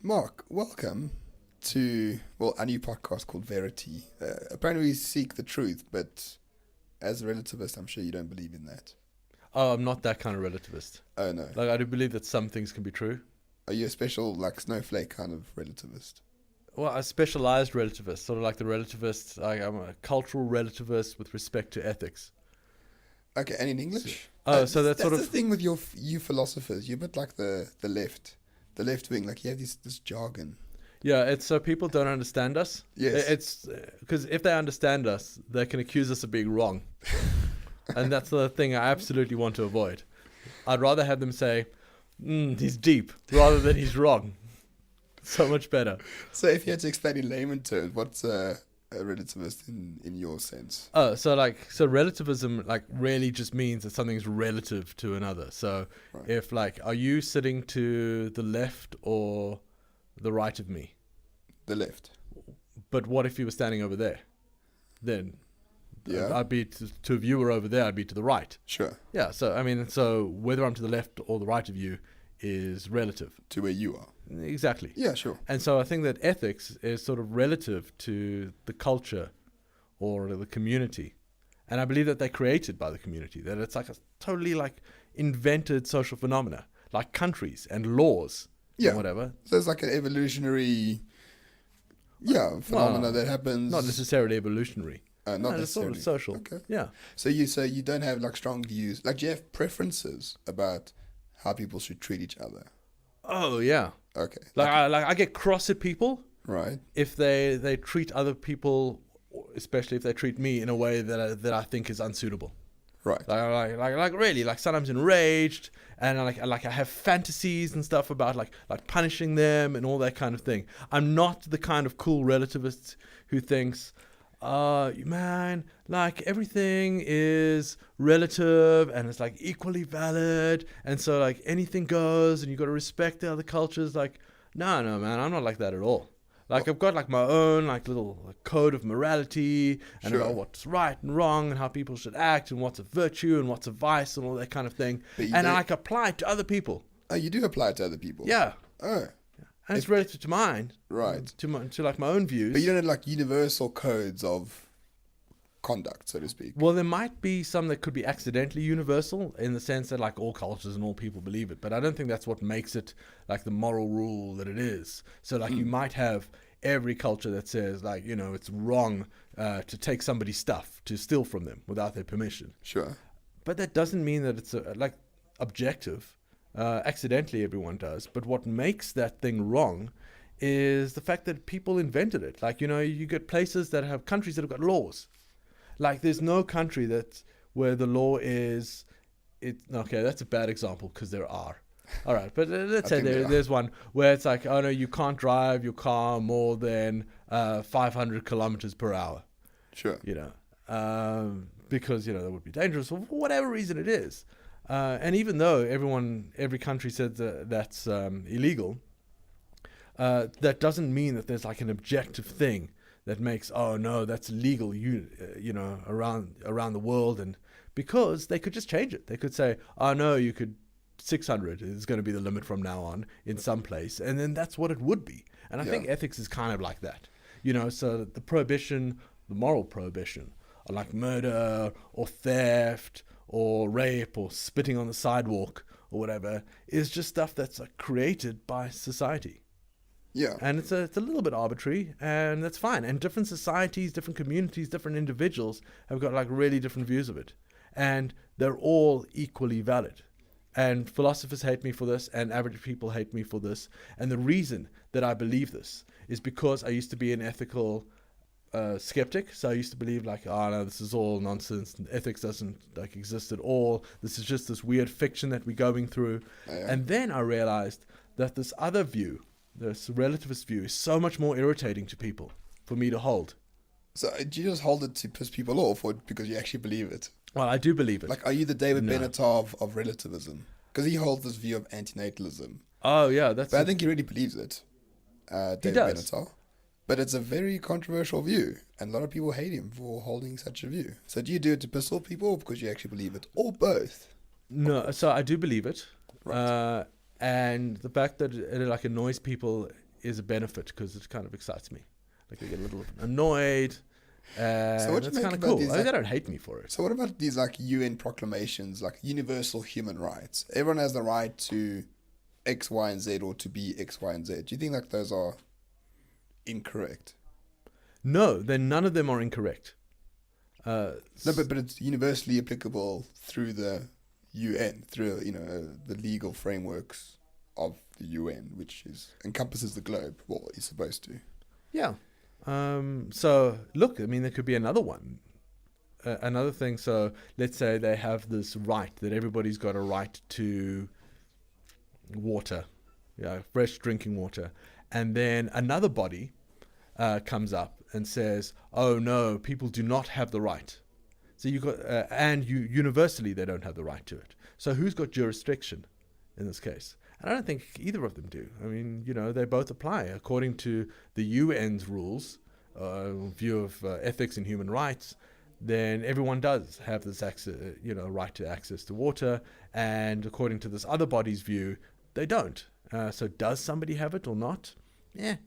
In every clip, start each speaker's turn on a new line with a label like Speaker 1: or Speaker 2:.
Speaker 1: Mark, welcome to, well, a new podcast called Verity. Apparently we seek the truth, but as a relativist, I'm sure you don't believe in that.
Speaker 2: Oh, I'm not that kind of relativist.
Speaker 1: Oh, no.
Speaker 2: Like, I do believe that some things can be true.
Speaker 1: Are you a special, like, snowflake kind of relativist?
Speaker 2: Well, a specialized relativist, sort of like the relativist. I'm a cultural relativist with respect to ethics.
Speaker 1: Okay, and in English?
Speaker 2: So that's sort
Speaker 1: the
Speaker 2: of.
Speaker 1: thing with you philosophers. You're a bit like the left. The left wing, like you have this jargon.
Speaker 2: Yeah, it's so people don't understand us.
Speaker 1: Yes.
Speaker 2: It's because if they understand us, they can accuse us of being wrong. And that's the thing I absolutely want to avoid. I'd rather have them say, he's deep, rather than he's wrong. So much better.
Speaker 1: So if you had to explain in layman terms, what's a relativist in your sense?
Speaker 2: So relativism really just means that something's relative to another. So
Speaker 1: Right.
Speaker 2: if are you sitting to the left or the right of me?
Speaker 1: The left.
Speaker 2: But what if you were standing over there? Then
Speaker 1: Yeah.
Speaker 2: I'd be to a viewer over there. I'd be to the right.
Speaker 1: Sure.
Speaker 2: Yeah. So whether I'm to the left or the right of you is relative.
Speaker 1: To where you are.
Speaker 2: Exactly.
Speaker 1: Yeah, sure.
Speaker 2: And so I think that ethics is sort of relative to the culture or the community. And I believe that they're created by the community, that it's like a totally invented social phenomena, like countries and laws
Speaker 1: Yeah.
Speaker 2: and whatever.
Speaker 1: So it's like an evolutionary, phenomena that happens.
Speaker 2: Not necessarily evolutionary.
Speaker 1: Not
Speaker 2: No, it's sort
Speaker 1: necessarily.
Speaker 2: of social.
Speaker 1: Okay.
Speaker 2: Yeah.
Speaker 1: So you don't have like strong views. Like, do you have preferences about how people should treat each other?
Speaker 2: Oh, yeah.
Speaker 1: Okay.
Speaker 2: I get cross at people
Speaker 1: Right.
Speaker 2: if they treat other people, especially if they treat me in a way that I think is unsuitable.
Speaker 1: Right.
Speaker 2: Really, sometimes enraged, and I have fantasies and stuff about like punishing them and all that kind of thing. I'm not the kind of cool relativist who thinks, man, everything is relative and it's equally valid, and so anything goes, and you got to respect the other cultures. No, man, I'm not like that at all. I've got my own little code of morality, and
Speaker 1: Sure.
Speaker 2: about what's right and wrong and how people should act and what's a virtue and what's a vice and all that kind of thing.
Speaker 1: But you
Speaker 2: And I
Speaker 1: don't-
Speaker 2: apply it to other people.
Speaker 1: Oh, you do apply it to other people.
Speaker 2: Yeah.
Speaker 1: Oh,
Speaker 2: And it's relative to mine.
Speaker 1: right.
Speaker 2: To my own views.
Speaker 1: But you don't have universal codes of conduct, so to speak.
Speaker 2: Well, there might be some that could be accidentally universal in the sense that all cultures and all people believe it, but I don't think that's what makes it the moral rule that it is. So you might have every culture that says it's wrong to take somebody's stuff, to steal from them without their permission.
Speaker 1: Sure.
Speaker 2: But that doesn't mean that it's objective. Accidentally everyone does, but what makes that thing wrong is the fact that people invented it. You get places that have countries that have got laws. There's no country where the law is. Okay, that's a bad example because there are. All right, but let's say there's one where it's oh no, you can't drive your car more than 500 kilometers per hour.
Speaker 1: Sure.
Speaker 2: Because that would be dangerous for whatever reason it is. And even though every country says that's illegal, that doesn't mean that there's an objective thing that makes, oh no, that's illegal, around the world. And because they could just change it. They could say, oh no, you could 600 is going to be the limit from now on in some place, and then that's what it would be. And I think ethics is kind of like that. So the prohibition, the moral prohibition, like murder or theft or rape or spitting on the sidewalk or whatever, is just stuff that's created by society.
Speaker 1: Yeah.
Speaker 2: And it's a little bit arbitrary, and that's fine. And different societies, different communities, different individuals have got really different views of it. And they're all equally valid. And philosophers hate me for this, and average people hate me for this. And the reason that I believe this is because I used to be an ethical skeptic. So I used to believe oh no, this is all nonsense. Ethics doesn't exist at all. This is just this weird fiction that we're going through.
Speaker 1: Yeah.
Speaker 2: And then I realized that this other view, this relativist view, is so much more irritating to people for me to hold.
Speaker 1: So do you just hold it to piss people off, or because you actually believe it?
Speaker 2: Well, I do believe it.
Speaker 1: Are you the David
Speaker 2: No.
Speaker 1: Benatar of relativism? Because he holds this view of antinatalism.
Speaker 2: Oh yeah, that's.
Speaker 1: But I think he really believes it, David
Speaker 2: does.
Speaker 1: Benatar. But it's a very controversial view, and a lot of people hate him for holding such a view. So do you do it to piss off people, or because you actually believe it, or both?
Speaker 2: No, so I do believe it.
Speaker 1: Right.
Speaker 2: And the fact that it annoys people is a benefit because it kind of excites me. Like I get a little annoyed.
Speaker 1: So what do you
Speaker 2: That's
Speaker 1: make
Speaker 2: kind of
Speaker 1: about
Speaker 2: cool.
Speaker 1: these,
Speaker 2: They don't hate me for it.
Speaker 1: So what about these like UN proclamations, like universal human rights? Everyone has the right to X, Y, and Z, or to be X, Y, and Z. Do you think like those are incorrect?
Speaker 2: No, then none of them are incorrect.
Speaker 1: No, but it's universally applicable through the UN, through the legal frameworks of the UN, which encompasses the globe. Well, it's supposed to.
Speaker 2: Yeah. So look, I mean, there could be another one, another thing. So let's say they have this right that everybody's got a right to water, fresh drinking water, and then another body comes up and says, "Oh no, people do not have the right." So you got, universally they don't have the right to it. So who's got jurisdiction in this case? And I don't think either of them do. I mean, they both apply according to the UN's rules, view of ethics and human rights. Then everyone does have this right to access to water, and according to this other body's view, they don't. So does somebody have it or not? Yeah.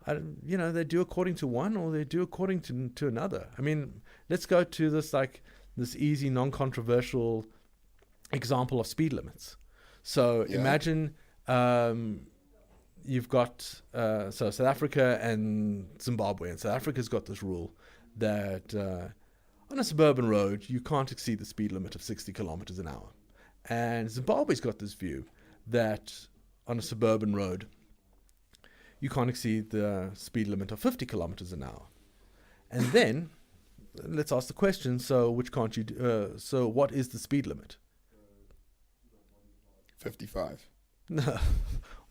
Speaker 2: They do according to one, or they do according to another. I mean, let's go to this easy, non-controversial example of speed limits. So imagine you've got South Africa and Zimbabwe, and South Africa's got this rule that on a suburban road you can't exceed the speed limit of 60 kilometers an hour, and Zimbabwe's got this view that on a suburban road you can't exceed the speed limit of 50 kilometers an hour. And then let's ask the question: so which can't you do? So what is the speed limit?
Speaker 1: 55.
Speaker 2: No.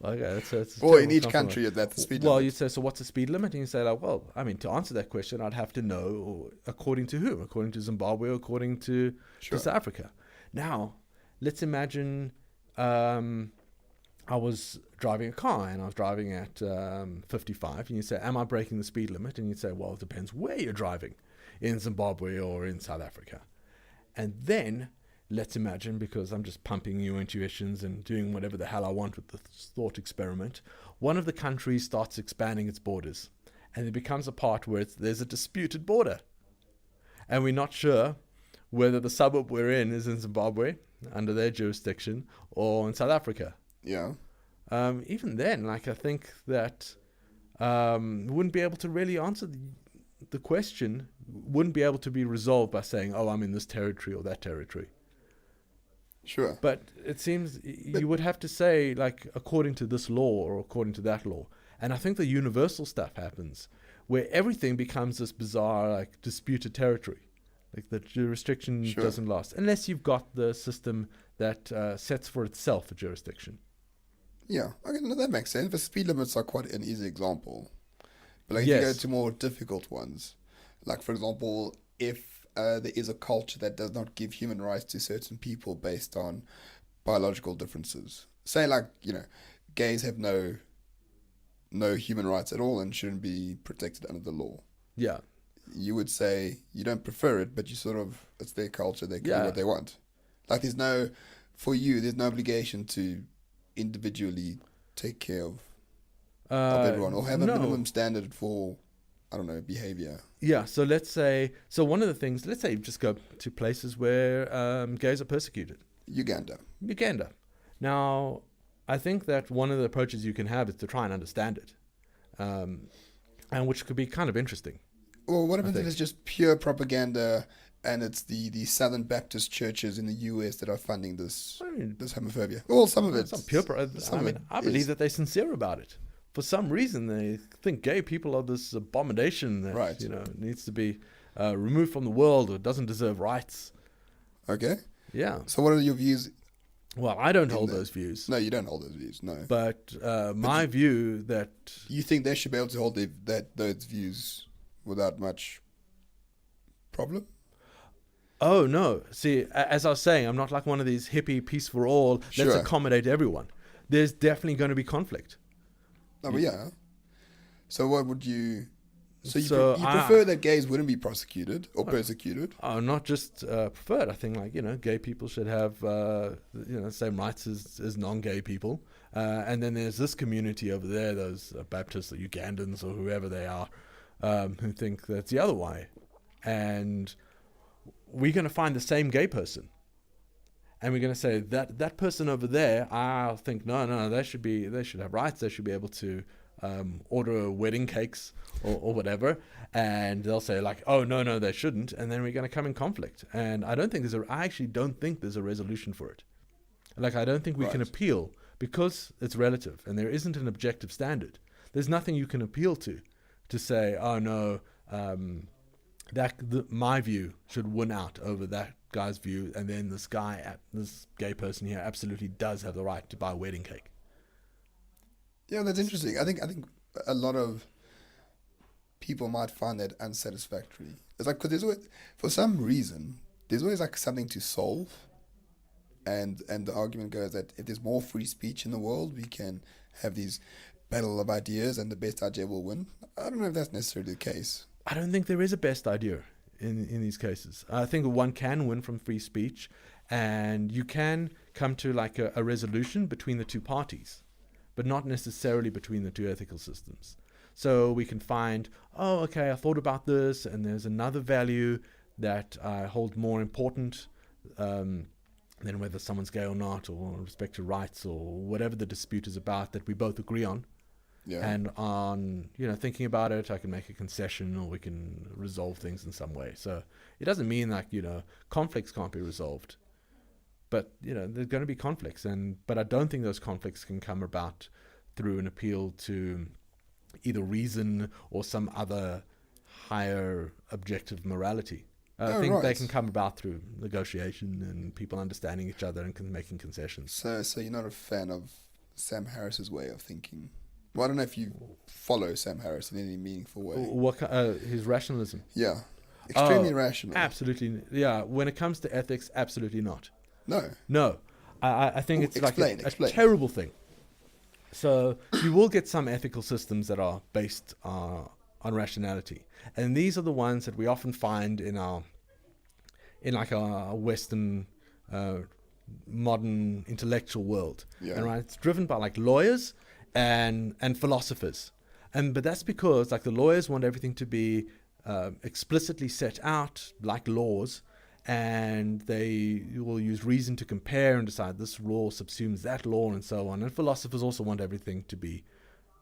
Speaker 2: Okay, it's
Speaker 1: or in each country, that's the speed limit.
Speaker 2: Well, you'd say, so what's the speed limit? And you say, well, I mean, to answer that question, I'd have to know according to whom? According to Zimbabwe or according to South Africa? Now, let's imagine I was driving a car and I was driving at 55, and you say, am I breaking the speed limit? And you'd say, well, it depends where you're driving, in Zimbabwe or in South Africa. And then let's imagine, because I'm just pumping new intuitions and doing whatever the hell I want with the thought experiment, one of the countries starts expanding its borders, and it becomes a part where there's a disputed border. And we're not sure whether the suburb we're in is in Zimbabwe, under their jurisdiction, or in South Africa.
Speaker 1: Yeah.
Speaker 2: Even then, I think that we wouldn't be able to really answer the question, wouldn't be able to be resolved by saying, oh, I'm in this territory or that territory.
Speaker 1: Sure.
Speaker 2: But it seems you would have to say, according to this law or according to that law. And I think the universal stuff happens where everything becomes this bizarre, disputed territory. The jurisdiction doesn't last. Unless you've got the system that sets for itself a jurisdiction.
Speaker 1: Yeah, okay, no, that makes sense. The speed limits are quite an easy example. But if you go to more difficult ones, for example, if there is a culture that does not give human rights to certain people based on biological differences. Say, gays have no human rights at all and shouldn't be protected under the law.
Speaker 2: Yeah.
Speaker 1: You would say you don't prefer it, but it's their culture, they can do what they want. There's no obligation to individually take care of everyone, or have a minimum standard for, I don't know, behavior.
Speaker 2: Yeah, so let's say one of the things, let's say you just go to places where gays are persecuted.
Speaker 1: Uganda.
Speaker 2: Now, I think that one of the approaches you can have is to try and understand it, and which could be kind of interesting.
Speaker 1: Well, what if it is just pure propaganda, and it's the Southern Baptist churches in the US that are funding this homophobia? Well, some of it's
Speaker 2: not pure. I believe that they're sincere about it. For some reason, they think gay people are this abomination that needs to be removed from the world or doesn't deserve rights.
Speaker 1: Okay.
Speaker 2: Yeah.
Speaker 1: So what are your views?
Speaker 2: Well, I don't hold those views.
Speaker 1: No, you don't hold those views, no.
Speaker 2: But my view that...
Speaker 1: You think they should be able to hold those views without much problem?
Speaker 2: Oh, no. See, as I was saying, I'm not like one of these hippie peace for all. Let's accommodate everyone. There's definitely going to be conflict.
Speaker 1: Oh, but yeah. So what would you... So you prefer that gays wouldn't be prosecuted or persecuted?
Speaker 2: Oh, not just preferred. I think, like, gay people should have the same rights as non-gay people. And then there's this community over there, those Baptists or Ugandans or whoever they are, who think that's the other way. And we're going to find the same gay person. And we're going to say that person over there, I'll think, no, they should have rights. They should be able to order wedding cakes or whatever. And they'll say, like, oh, no, they shouldn't. And then we're going to come in conflict. And I actually don't think there's a resolution for it. Like, I don't think we can appeal, because it's relative and there isn't an objective standard. There's nothing you can appeal to say, oh, no, my view should win out over that guy's view, and then this gay person here absolutely does have the right to buy a wedding cake.
Speaker 1: Yeah, that's interesting. I think a lot of people might find that unsatisfactory. It's like, because for some reason there's always like something to solve, and the argument goes that if there's more free speech in the world, we can have these battle of ideas and the best idea will win. I don't know if that's necessarily the case.
Speaker 2: I don't think there is a best idea in these cases. I think one can win from free speech, and you can come to like a resolution between the two parties, but not necessarily between the two ethical systems. So we can find, oh, okay, I thought about this, and there's another value that I hold more important than whether someone's gay or not, or respect to rights, or whatever the dispute is about that we both agree on.
Speaker 1: Yeah.
Speaker 2: And on, thinking about it, I can make a concession, or we can resolve things in some way. So it doesn't mean like, conflicts can't be resolved. But, there's going to be conflicts. But I don't think those conflicts can come about through an appeal to either reason or some other higher objective morality. I think they can come about through negotiation and people understanding each other and making concessions.
Speaker 1: So you're not a fan of Sam Harris's way of thinking? Well, I don't know if you follow Sam Harris in any meaningful way.
Speaker 2: His rationalism?
Speaker 1: Yeah. Extremely rational.
Speaker 2: Absolutely. Yeah. When it comes to ethics, absolutely not.
Speaker 1: No.
Speaker 2: I think it's
Speaker 1: explain.
Speaker 2: a terrible thing. So you will get some ethical systems that are based on rationality. And these are the ones that we often find in our Western modern intellectual world.
Speaker 1: Yeah.
Speaker 2: And it's driven by like lawyers and philosophers, but that's because like the lawyers want everything to be explicitly set out like laws, and they will use reason to compare and decide this law subsumes that law and so on. And philosophers also want everything to be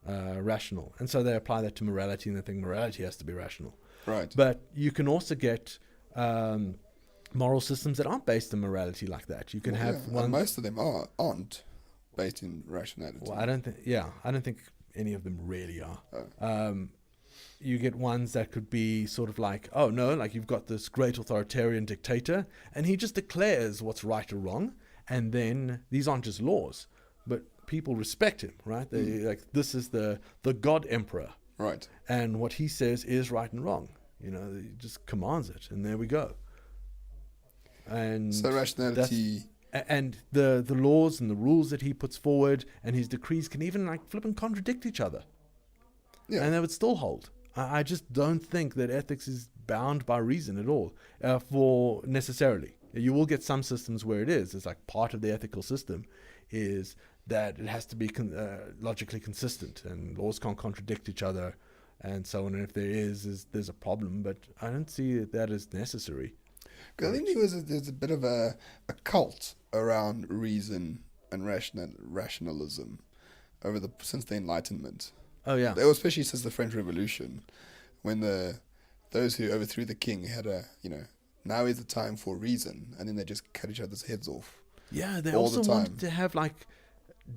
Speaker 2: rational, and so they apply that to morality, and they think morality has to be rational.
Speaker 1: Right.
Speaker 2: But you can also get moral systems that aren't based on morality like that. You can have one.
Speaker 1: And most of them aren't based in rationality.
Speaker 2: Well, I don't think any of them really are. You get ones that could be sort of like, oh no, like you've got this great authoritarian dictator, and he just declares what's right or wrong, and then these aren't just laws, but people respect him, right? They like, this is the God Emperor,
Speaker 1: right? And
Speaker 2: what he says is right and wrong. He just commands it, and there we go. And
Speaker 1: so rationality.
Speaker 2: And the laws and the rules that he puts forward and his decrees can even like flip and contradict each other. Yeah. And they would still hold. I just don't think that ethics is bound by reason at all, for necessarily. You will get some systems where it is. It's like part of the ethical system is that it has to be logically consistent, and laws can't contradict each other and so on. And if there there's a problem, but I don't see that as necessary.
Speaker 1: Because I think there's a bit of a cult around reason and rationalism since the Enlightenment.
Speaker 2: Oh yeah,
Speaker 1: especially since the French Revolution, when those who overthrew the king had now is the time for reason, and then they just cut each other's heads off.
Speaker 2: Yeah, they also wanted to have like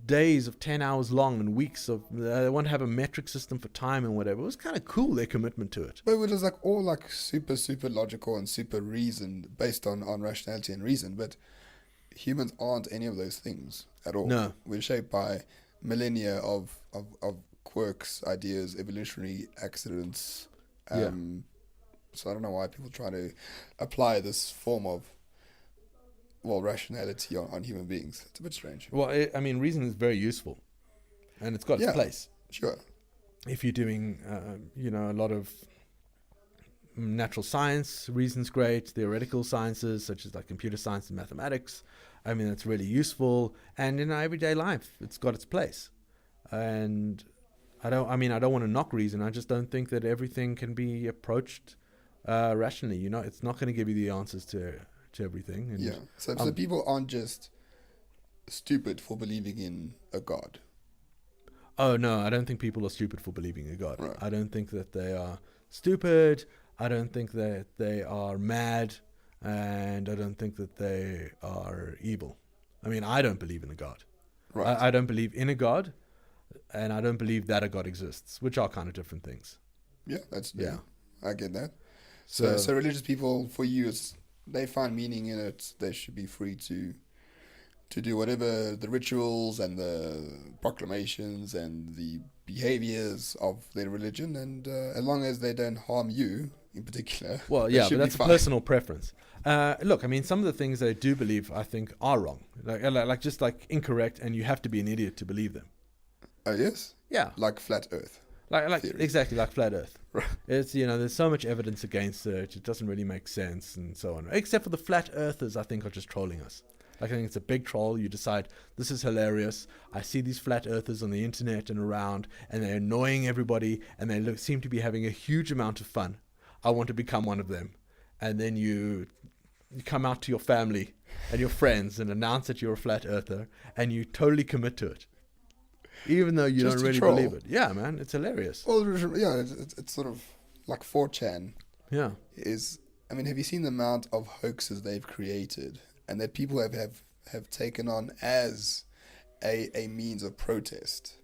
Speaker 2: days of 10 hours long and weeks of they want to have a metric system for time and whatever. It was kind of cool, their commitment to it.
Speaker 1: But it was like all like super logical and super reasoned, based on rationality and reason. But humans aren't any of those things at all.
Speaker 2: No,
Speaker 1: we're shaped by millennia of quirks, ideas, evolutionary accidents. So I don't know why people try to apply this form of rationality on human beings. It's a bit strange.
Speaker 2: Well, reason is very useful, and it's got its place.
Speaker 1: Sure.
Speaker 2: If you're doing, a lot of natural science reason's great. Theoretical sciences such as like computer science and mathematics, I mean, it's really useful. And in our everyday life, it's got its place. And I don't want to knock reason. I just don't think that everything can be approached rationally. It's not going to give you the answers to everything. And
Speaker 1: So people aren't just stupid for believing in a god.
Speaker 2: Oh no, I don't think people are stupid for believing in God.
Speaker 1: Right.
Speaker 2: I don't think that they are stupid. I don't think that they are mad, and I don't think that they are evil. I mean, I don't believe in a God.
Speaker 1: Right.
Speaker 2: I don't believe in a God, and I don't believe that a God exists, which are kind of different things.
Speaker 1: Yeah,
Speaker 2: Yeah.
Speaker 1: I get that. So religious people, for you, they find meaning in it. They should be free to do whatever the rituals and the proclamations and the behaviors of their religion, and as long as they don't harm you in particular.
Speaker 2: Well, yeah, but that's a personal preference. Look, I mean, some of the things they do believe, I think, are wrong, like just like incorrect, and you have to be an idiot to believe them.
Speaker 1: Oh yes.
Speaker 2: Yeah.
Speaker 1: Like flat Earth.
Speaker 2: Like
Speaker 1: theory.
Speaker 2: Exactly like flat Earth.
Speaker 1: Right.
Speaker 2: It's there's so much evidence against it. It doesn't really make sense and so on. Except for the flat earthers, I think, are just trolling us. Like, I think it's a big troll. You decide, this is hilarious. I see these flat earthers on the internet and around, and they're annoying everybody, and they seem to be having a huge amount of fun. I want to become one of them. And then you come out to your family and your friends and announce that you're a flat earther, and you totally commit to it, even though you
Speaker 1: Just
Speaker 2: don't really
Speaker 1: troll.
Speaker 2: believe it. Yeah, man, it's hilarious.
Speaker 1: Well, yeah, it's sort of like 4chan.
Speaker 2: Yeah.
Speaker 1: I mean, have you seen the amount of hoaxes they've created and that people have taken on as a means of protest?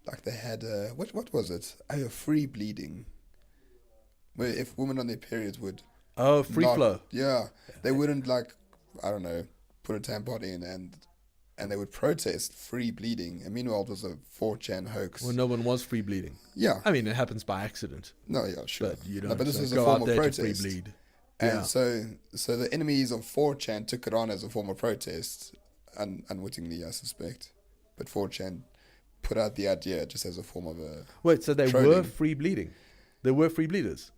Speaker 1: Like they had what was it? Free bleeding, where if women on their periods would
Speaker 2: Free flow.
Speaker 1: Yeah, they wouldn't, like, I don't know, put a tampon in and they would protest free bleeding. And meanwhile, it was a 4chan hoax.
Speaker 2: Well, no one was free bleeding.
Speaker 1: Yeah.
Speaker 2: I mean, it happens by accident.
Speaker 1: No, yeah, sure.
Speaker 2: But you don't
Speaker 1: but this is a
Speaker 2: go
Speaker 1: form
Speaker 2: out
Speaker 1: of
Speaker 2: there
Speaker 1: protest.
Speaker 2: to free bleed.
Speaker 1: And
Speaker 2: Yeah.
Speaker 1: so the enemies of 4chan took it on as a form of protest, unwittingly, I suspect. But 4chan put out the idea just as a form of a...
Speaker 2: Wait, so they
Speaker 1: trolling.
Speaker 2: were free bleeding? They were free bleeders?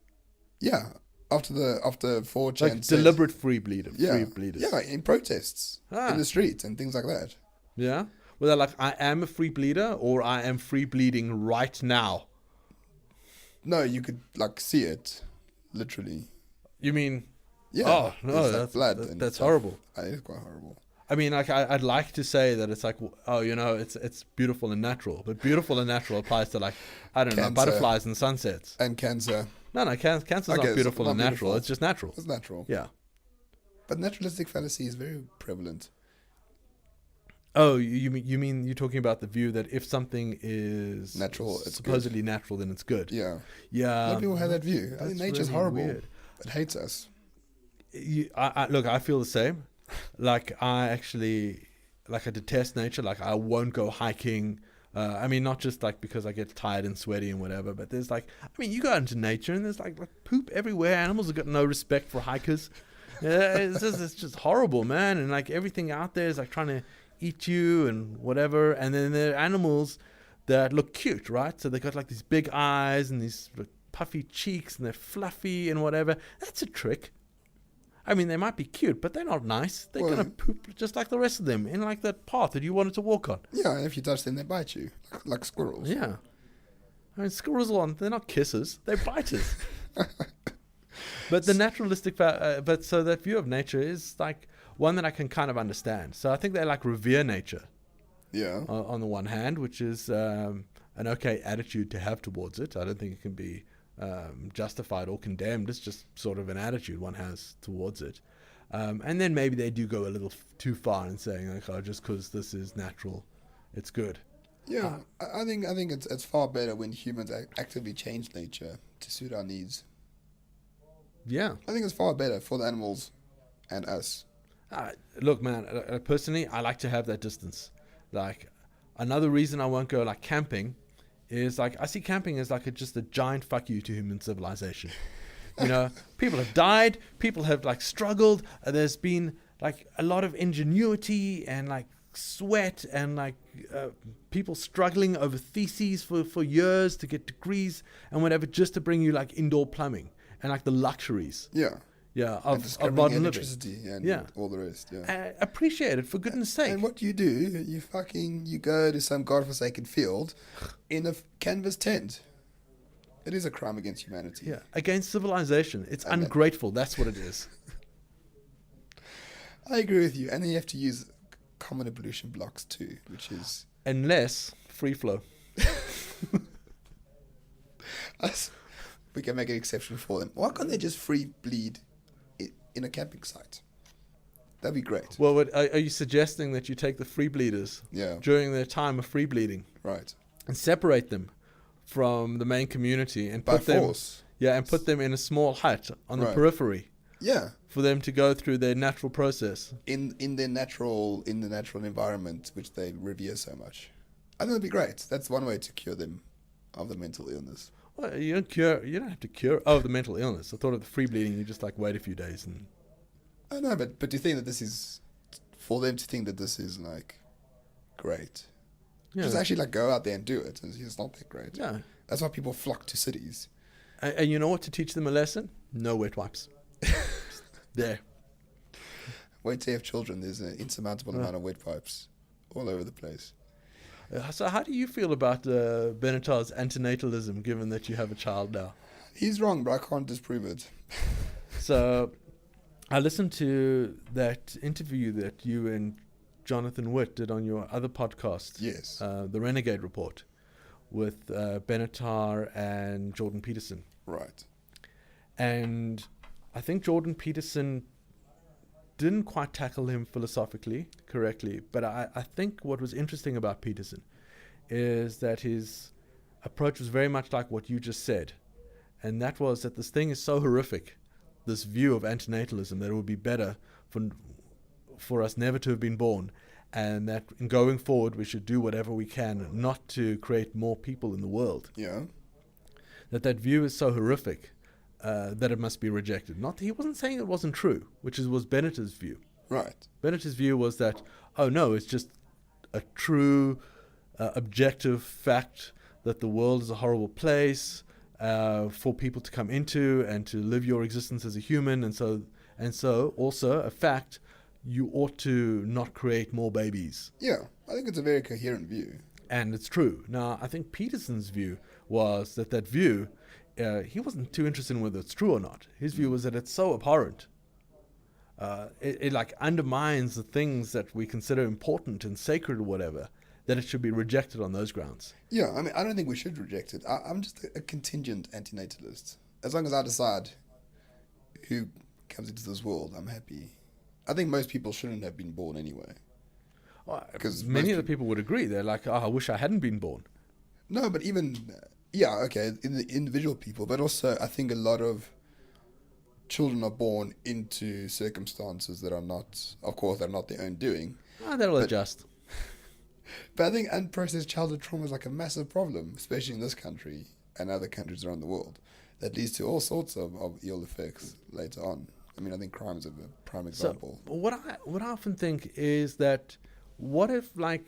Speaker 1: Yeah. After 4chan
Speaker 2: Like
Speaker 1: said,
Speaker 2: deliberate free bleeders?
Speaker 1: yeah,
Speaker 2: Free bleeders?
Speaker 1: yeah, in protests, in the streets and things like that.
Speaker 2: Yeah? Well, they're like, I am a free bleeder, or I am free bleeding right now.
Speaker 1: No, you could, like, see it, literally.
Speaker 2: You mean...
Speaker 1: Yeah.
Speaker 2: Oh, no,
Speaker 1: there's, like, blood and
Speaker 2: that's
Speaker 1: stuff.
Speaker 2: horrible.
Speaker 1: It is quite horrible.
Speaker 2: I mean, like, I'd like to say that it's like, oh, it's beautiful and natural. But beautiful and natural applies to, like, I don't know,
Speaker 1: Cancer.
Speaker 2: butterflies and sunsets.
Speaker 1: And cancer.
Speaker 2: No, cancer's not beautiful
Speaker 1: not
Speaker 2: and natural.
Speaker 1: beautiful.
Speaker 2: It's just natural.
Speaker 1: It's natural.
Speaker 2: Yeah.
Speaker 1: But naturalistic fallacy is very prevalent.
Speaker 2: Oh, you mean you're talking about the view that if something is
Speaker 1: Natural, it's
Speaker 2: supposedly natural, then it's good.
Speaker 1: Yeah.
Speaker 2: Yeah.
Speaker 1: A lot of people have that view. I think
Speaker 2: that's
Speaker 1: nature's
Speaker 2: really
Speaker 1: horrible.
Speaker 2: weird.
Speaker 1: It hates us.
Speaker 2: Look, I feel the same. Like, I detest nature. Like, I won't go hiking. I mean, not just like because I get tired and sweaty and whatever, but there's like, I mean, you go out into nature and there's like poop everywhere. Animals have got no respect for hikers. Yeah, it's just horrible, man. And like everything out there is like trying to eat you and whatever. And then there are animals that look cute, right? So they got like these big eyes and these puffy cheeks and they're fluffy and whatever. That's a trick. I mean, they might be cute, but they're not nice. They're going to poop just like the rest of them in like that path that you wanted to walk on.
Speaker 1: Yeah, and if you touch them, they bite you, like squirrels.
Speaker 2: Yeah. I mean, squirrels they're not kissers. They're biters. But the naturalistic, so that view of nature is like one that I can kind of understand. So I think they like revere nature.
Speaker 1: Yeah.
Speaker 2: On the one hand, which is an okay attitude to have towards it. I don't think it can be justified or condemned. It's just sort of an attitude one has towards it. And then maybe they do go a little too far in saying, like, oh, just because this is natural, it's good.
Speaker 1: Yeah, I think it's far better when humans actively change nature to suit our needs.
Speaker 2: Yeah.
Speaker 1: I think it's far better for the animals and us.
Speaker 2: Look, man, personally, I like to have that distance. Like, another reason I won't go, like, camping is, like, I see camping as, like, just a giant fuck you to human civilization. You know, people have died, people have, like, struggled, there's been, like, a lot of ingenuity and, like, sweat and, like, people struggling over theses for years to get degrees and whatever just to bring you, like, indoor plumbing. and like the luxuries.
Speaker 1: Yeah.
Speaker 2: Yeah,
Speaker 1: And
Speaker 2: of
Speaker 1: discovering
Speaker 2: modern living.
Speaker 1: electricity and all the rest. Yeah.
Speaker 2: Appreciate it, for goodness sake.
Speaker 1: And what do? You go to some godforsaken field in a canvas tent. It is a crime against humanity.
Speaker 2: Yeah, against civilization. It's ungrateful. That's what it is.
Speaker 1: I agree with you. And then you have to use common evolution blocks too, which is...
Speaker 2: Unless free flow.
Speaker 1: We can make an exception for them. Why can't they just free bleed in a camping site? That'd be great.
Speaker 2: Well, are you suggesting that you take the free bleeders during their time of free bleeding,
Speaker 1: right,
Speaker 2: and separate them from the main community and
Speaker 1: put
Speaker 2: them in a small hut on the periphery?
Speaker 1: Yeah,
Speaker 2: for them to go through their natural process
Speaker 1: in the natural environment which they revere so much. I think that'd be great. That's one way to cure them of the mental illness.
Speaker 2: Well, you don't have to cure the mental illness. I thought of the free bleeding, you just like wait a few days and...
Speaker 1: I know, but do you think that this is, for them to think that this is like great? Yeah. Just actually like go out there and do it. It's not that great.
Speaker 2: Yeah.
Speaker 1: That's why people flock to cities.
Speaker 2: And you know what to teach them a lesson? No wet wipes. There.
Speaker 1: Wait till you have children. There's an insurmountable amount of wet wipes all over the place.
Speaker 2: So how do you feel about Benatar's antinatalism, given that you have a child now?
Speaker 1: He's wrong, but I can't disprove it.
Speaker 2: So I listened to that interview that you and Jonathan Witt did on your other podcast.
Speaker 1: Yes.
Speaker 2: The Renegade Report with Benatar and Jordan Peterson.
Speaker 1: Right.
Speaker 2: And I think Jordan Peterson didn't quite tackle him philosophically correctly, but I think what was interesting about Peterson is that his approach was very much like what you just said, and that was that this thing is so horrific, this view of antinatalism, that it would be better for us never to have been born, and that in going forward we should do whatever we can not to create more people in the world.
Speaker 1: Yeah.
Speaker 2: That view is so horrific that it must be rejected. He wasn't saying it wasn't true, which was Benatar's view.
Speaker 1: Right.
Speaker 2: Benatar's view was that, oh no, it's just a true, objective fact that the world is a horrible place for people to come into and to live your existence as a human, and so also a fact you ought to not create more babies.
Speaker 1: Yeah, I think it's a very coherent view.
Speaker 2: And it's true. Now, I think Peterson's view was that view, he wasn't too interested in whether it's true or not. His view was that it's so abhorrent. It like undermines the things that we consider important and sacred or whatever, that it should be rejected on those grounds.
Speaker 1: Yeah, I mean, I don't think we should reject it. I'm just a contingent antinatalist. As long as I decide who comes into this world, I'm happy. I think most people shouldn't have been born anyway.
Speaker 2: Because many of the people would agree. They're like, I wish I hadn't been born.
Speaker 1: No, but even... yeah, okay, in the individual people, but also I think a lot of children are born into circumstances that are not, of course, they're not their own doing.
Speaker 2: That'll adjust.
Speaker 1: But I think unprocessed childhood trauma is like a massive problem, especially in this country and other countries around the world, that leads to all sorts of ill effects later on. I mean, I think crime is a prime example.
Speaker 2: So what I often think is that, what if, like,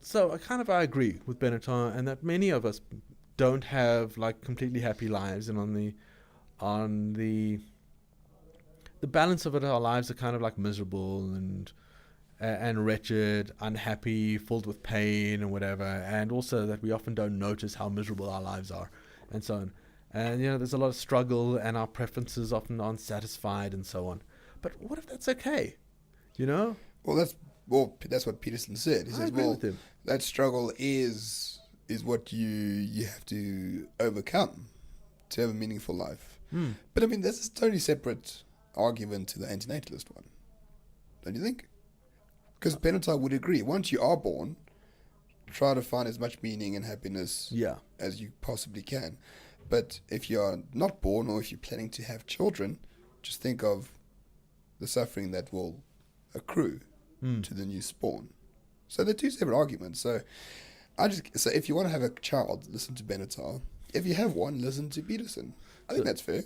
Speaker 2: so I agree with Benatar, and that many of us don't have like completely happy lives, and on the balance of it, our lives are kind of like miserable and wretched, unhappy, filled with pain and whatever, and also that we often don't notice how miserable our lives are, and so on. And there's a lot of struggle, and our preferences often aren't satisfied, and so on. But what if that's okay?
Speaker 1: Well, that's what Peterson said. He says, well, that struggle is what you have to overcome to have a meaningful life. But I mean, that's a totally separate argument to the antinatalist one, don't you think? Because Benatar would agree, once you are born, try to find as much meaning and happiness as you possibly can. But if you are not born, or if you're planning to have children, just think of the suffering that will accrue to the new spawn. So they're two separate arguments. So if you want to have a child, listen to Benatar. If you have one, listen to Peterson. I think that's fair.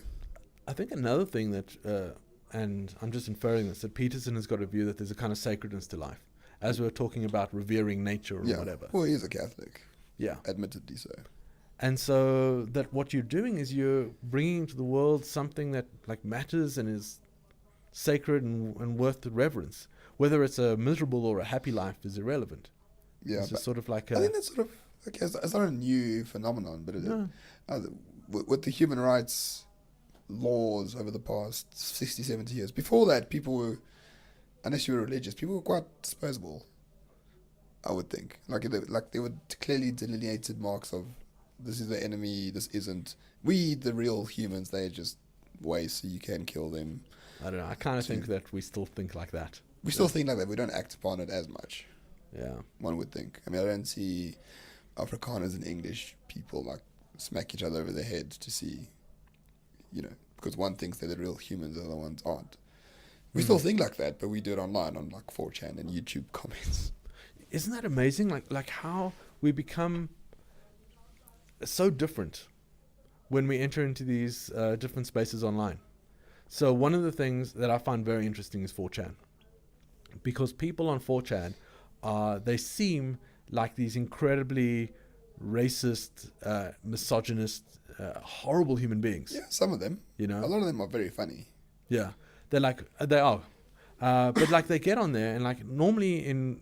Speaker 2: I think another thing that, and I'm just inferring this, that Peterson has got a view that there's a kind of sacredness to life, as we were talking about revering nature or whatever.
Speaker 1: Well, he is a Catholic.
Speaker 2: Yeah.
Speaker 1: Admittedly so.
Speaker 2: And so that what you're doing is you're bringing to the world something that like matters and is sacred and worth the reverence. Whether it's a miserable or a happy life is irrelevant.
Speaker 1: Yeah,
Speaker 2: it's just sort of like
Speaker 1: I think that's sort of okay. It's not a new phenomenon, but with the human rights laws over the past 60, 70 years. Before that, people were, unless you were religious, people were quite disposable. I would think, like they were clearly delineated marks of this is the enemy, this isn't. We, the real humans, they're just ways so you can kill them.
Speaker 2: I don't know. I kind of think that we still think like that.
Speaker 1: We still think like that. We don't act upon it as much.
Speaker 2: Yeah.
Speaker 1: One would think. I mean, I don't see Afrikaners and English people like smack each other over the head to see, because one thinks they're the real humans, the other ones aren't. We still think like that, but we do it online on like 4chan and YouTube comments.
Speaker 2: Isn't that amazing? Like how we become so different when we enter into these different spaces online. So one of the things that I find very interesting is 4chan, because people on 4chan they seem like these incredibly racist, misogynist, horrible human beings.
Speaker 1: Yeah, some of them. A lot of them are very funny.
Speaker 2: Yeah, they are, but like they get on there and like normally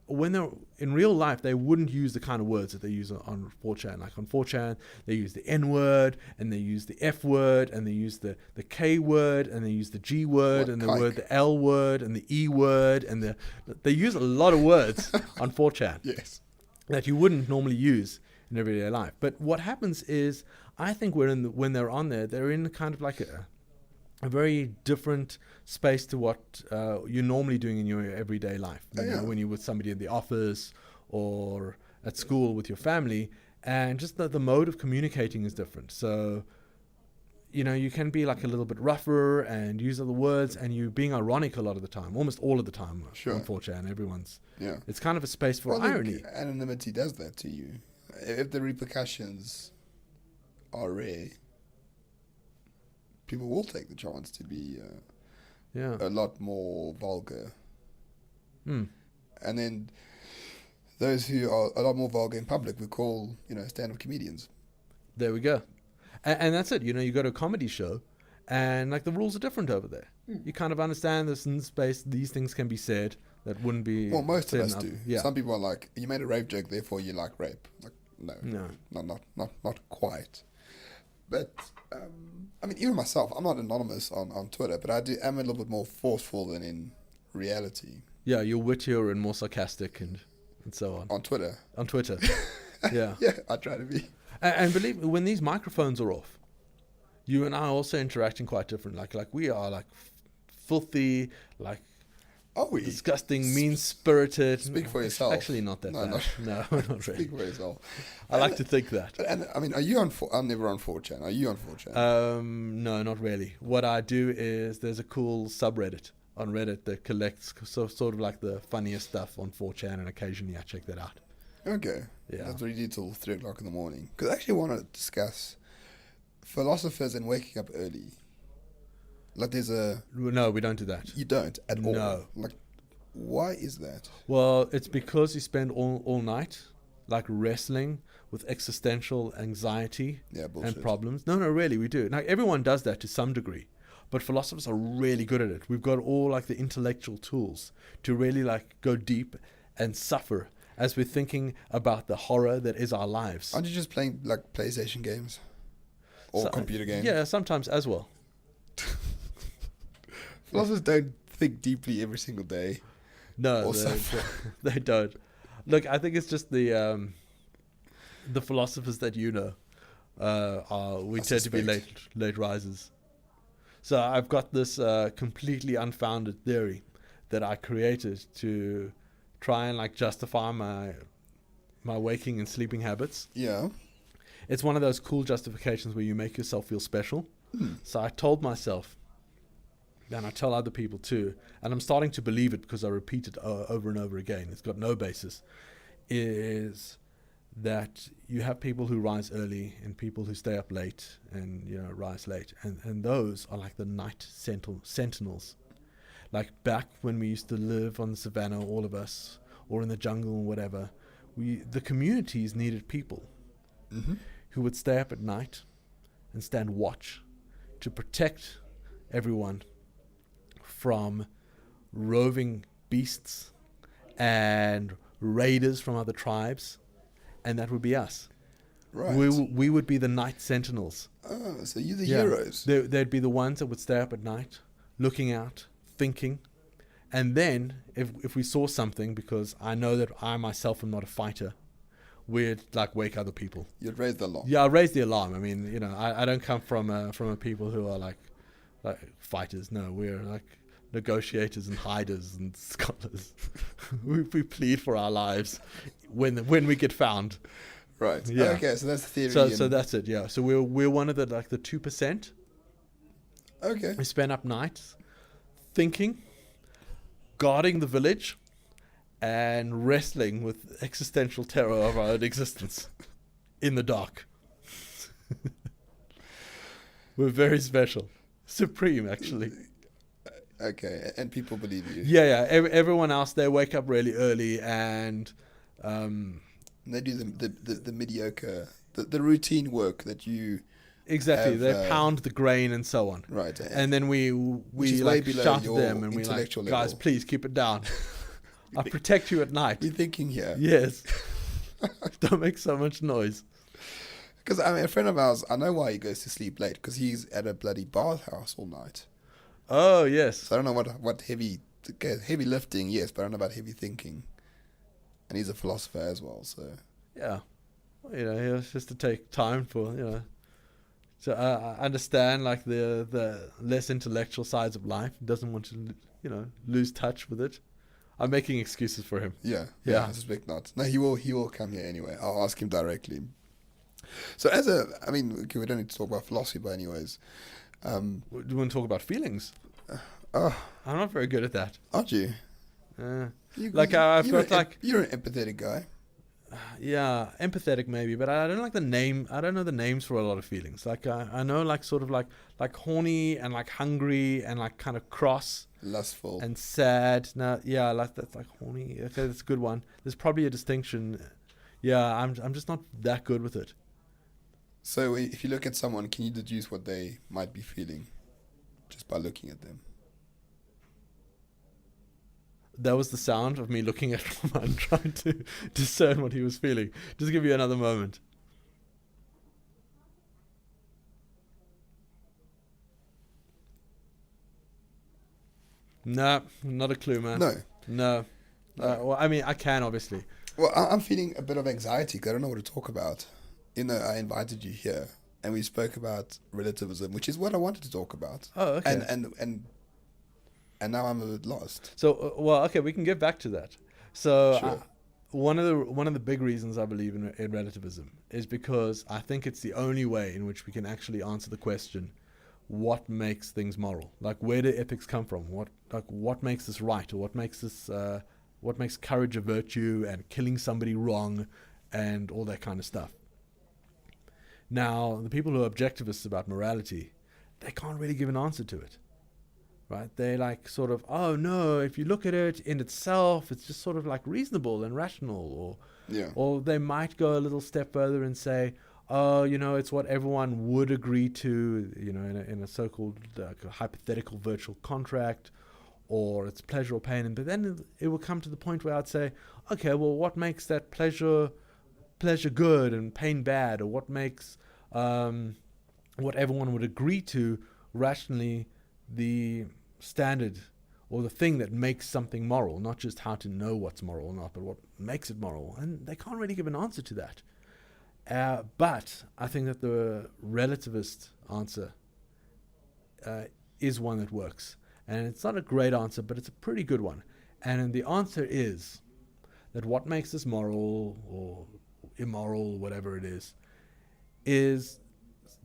Speaker 2: when they're in real life, they wouldn't use the kind of words that they use on 4chan. Like on 4chan, they use the N word, and they use the F word, and they use the K word, and they use the G word, and the L word, and the E word, and they use a lot of words on 4chan.
Speaker 1: Yes.
Speaker 2: That you wouldn't normally use in everyday life. But what happens is, I think when they're on there, they're in kind of like a very different space to what you're normally doing in your everyday life. When you're with somebody in the office or at school with your family, and just the mode of communicating is different. So, you can be like a little bit rougher and use other words, and you're being ironic a lot of the time, almost all of the time on 4chan. It's kind of a space for irony.
Speaker 1: Anonymity does that to you. If the repercussions are rare, people will take the chance to be a lot more vulgar. And then those who are a lot more vulgar in public we call, stand-up comedians.
Speaker 2: There we go. And that's it. You go to a comedy show and like the rules are different over there. You kind of understand this in space. These things can be said that wouldn't be.
Speaker 1: Well, most of us do.
Speaker 2: Yeah.
Speaker 1: Some people are like, you made a rape joke, therefore you like rape. Like, no. Not quite. But I mean, even myself, I'm not anonymous on Twitter, but I'm a little bit more forceful than in reality.
Speaker 2: Yeah, you're wittier and more sarcastic and so on.
Speaker 1: On Twitter.
Speaker 2: Yeah.
Speaker 1: Yeah, I try to be.
Speaker 2: And believe me, when these microphones are off, you and I are also interacting quite different. Like we are like filthy, like disgusting, mean-spirited.
Speaker 1: Speak for yourself.
Speaker 2: Actually, not that bad. No, not really.
Speaker 1: Speak for yourself.
Speaker 2: I like to think that.
Speaker 1: And I mean, are you on? I'm never on 4chan. Are you on 4chan?
Speaker 2: No, not really. What I do is there's a cool subreddit on Reddit that collects sort of like the funniest stuff on 4chan, and occasionally I check that out.
Speaker 1: Okay.
Speaker 2: Yeah.
Speaker 1: That's what you do till 3 o'clock in the morning. Because I actually want to discuss philosophers and waking up early. Like there's
Speaker 2: No, we don't do that.
Speaker 1: You don't at all?
Speaker 2: No.
Speaker 1: Like, why is that?
Speaker 2: Well, it's because you spend all night like wrestling with existential anxiety and problems. No, really, we do. Like everyone does that to some degree. But philosophers are really good at it. We've got all like the intellectual tools to really like go deep and suffer as we're thinking about the horror that is our lives.
Speaker 1: Aren't you just playing like PlayStation games? Or computer games?
Speaker 2: Yeah, sometimes as well.
Speaker 1: Philosophers don't think deeply every single day.
Speaker 2: No, they don't. Look, I think it's just the philosophers that we tend to be late risers. So I've got this completely unfounded theory that I created to try and like justify my waking and sleeping habits.
Speaker 1: Yeah.
Speaker 2: It's one of those cool justifications where you make yourself feel special. So I told myself, and I tell other people too, and I'm starting to believe it because I repeat it over and over again. It's got no basis. Is that you have people who rise early and people who stay up late and rise late, and those are like the night sentinels. Like back when we used to live on the savannah, all of us, or in the jungle or whatever, the communities needed people. who would stay up at night and stand watch to protect everyone from roving beasts and raiders from other tribes, and that would be us.
Speaker 1: Right.
Speaker 2: We would be the night sentinels.
Speaker 1: Oh, so you're the heroes.
Speaker 2: They'd be the ones that would stay up at night, looking out, thinking. And then, if we saw something, because I know that I myself am not a fighter, we'd like wake other people.
Speaker 1: You'd raise the alarm.
Speaker 2: Yeah, I'd raise the alarm. I mean, you know, I don't come from a people who are like fighters. No, we're like negotiators and hiders and scholars. we plead for our lives when we get found.
Speaker 1: Right.
Speaker 2: Yeah.
Speaker 1: Okay, so that's the theory.
Speaker 2: So that's it. Yeah. So we're one of the 2%.
Speaker 1: Okay.
Speaker 2: We spend up nights thinking, guarding the village, and wrestling with existential terror of our own existence in the dark. We're very special. Supreme, actually.
Speaker 1: Okay, and people believe you.
Speaker 2: Yeah. Everyone else, they wake up really early and...
Speaker 1: they do the mediocre, the routine work that you...
Speaker 2: Exactly, they pound the grain and so on.
Speaker 1: Right.
Speaker 2: And then we like shout at them and we like,
Speaker 1: level.
Speaker 2: guys, please keep it down. I protect you at night.
Speaker 1: We're thinking here.
Speaker 2: Yes. Don't make so much noise.
Speaker 1: Because I mean, a friend of ours, I know why he goes to sleep late, because he's at a bloody bathhouse all night.
Speaker 2: Oh, yes.
Speaker 1: So I don't know what heavy lifting, yes, but I don't know about heavy thinking. And he's a philosopher as well, so...
Speaker 2: Yeah. Well, you know, it's just to take time for, you know... So I understand, like, the less intellectual sides of life. He doesn't want to, you know, lose touch with it. I'm making excuses for him.
Speaker 1: Yeah,
Speaker 2: Yeah.
Speaker 1: I suspect not. No, he will come here anyway. I'll ask him directly. So we don't need to talk about philosophy, but anyways.
Speaker 2: Do you want to talk about feelings? I'm not very good at that.
Speaker 1: Aren't you?
Speaker 2: You're an
Speaker 1: empathetic guy.
Speaker 2: Yeah, empathetic maybe, but I don't like the name. I don't know the names for a lot of feelings. Like I know like sort of like horny and like hungry and like kind of cross,
Speaker 1: lustful
Speaker 2: and sad. No, yeah, that's like horny. Okay, that's a good one. There's probably a distinction. Yeah, I'm just not that good with it.
Speaker 1: So if you look at someone, can you deduce what they might be feeling just by looking at them?
Speaker 2: That was the sound of me looking at Roman, trying to discern what he was feeling. Just give you another moment. No, not a clue, man. No. Well, I mean, I can, obviously.
Speaker 1: Well, I'm feeling a bit of anxiety because I don't know what to talk about. You know, I invited you here, and we spoke about relativism, which is what I wanted to talk about.
Speaker 2: Oh, okay.
Speaker 1: And now I'm a bit lost.
Speaker 2: So, okay, we can get back to that. So,
Speaker 1: sure.
Speaker 2: One of the big reasons I believe in relativism is because I think it's the only way in which we can actually answer the question, what makes things moral? Like, where do ethics come from? What makes this right, or what makes courage a virtue and killing somebody wrong, and all that kind of stuff. Now, the people who are objectivists about morality, they can't really give an answer to it. Right? They like sort of, oh no, if you look at it in itself, it's just sort of like reasonable and rational, or they might go a little step further and say, oh, you know, it's what everyone would agree to, you know, in a so-called hypothetical virtual contract, or it's pleasure or pain. But then it will come to the point where I'd say, okay, well, what makes that pleasure good and pain bad, or what makes what everyone would agree to rationally the standard or the thing that makes something moral, not just how to know what's moral or not, but what makes it moral. And they can't really give an answer to that. But I think that the relativist answer is one that works. And it's not a great answer, but it's a pretty good one. And the answer is that what makes us moral or immoral, whatever it is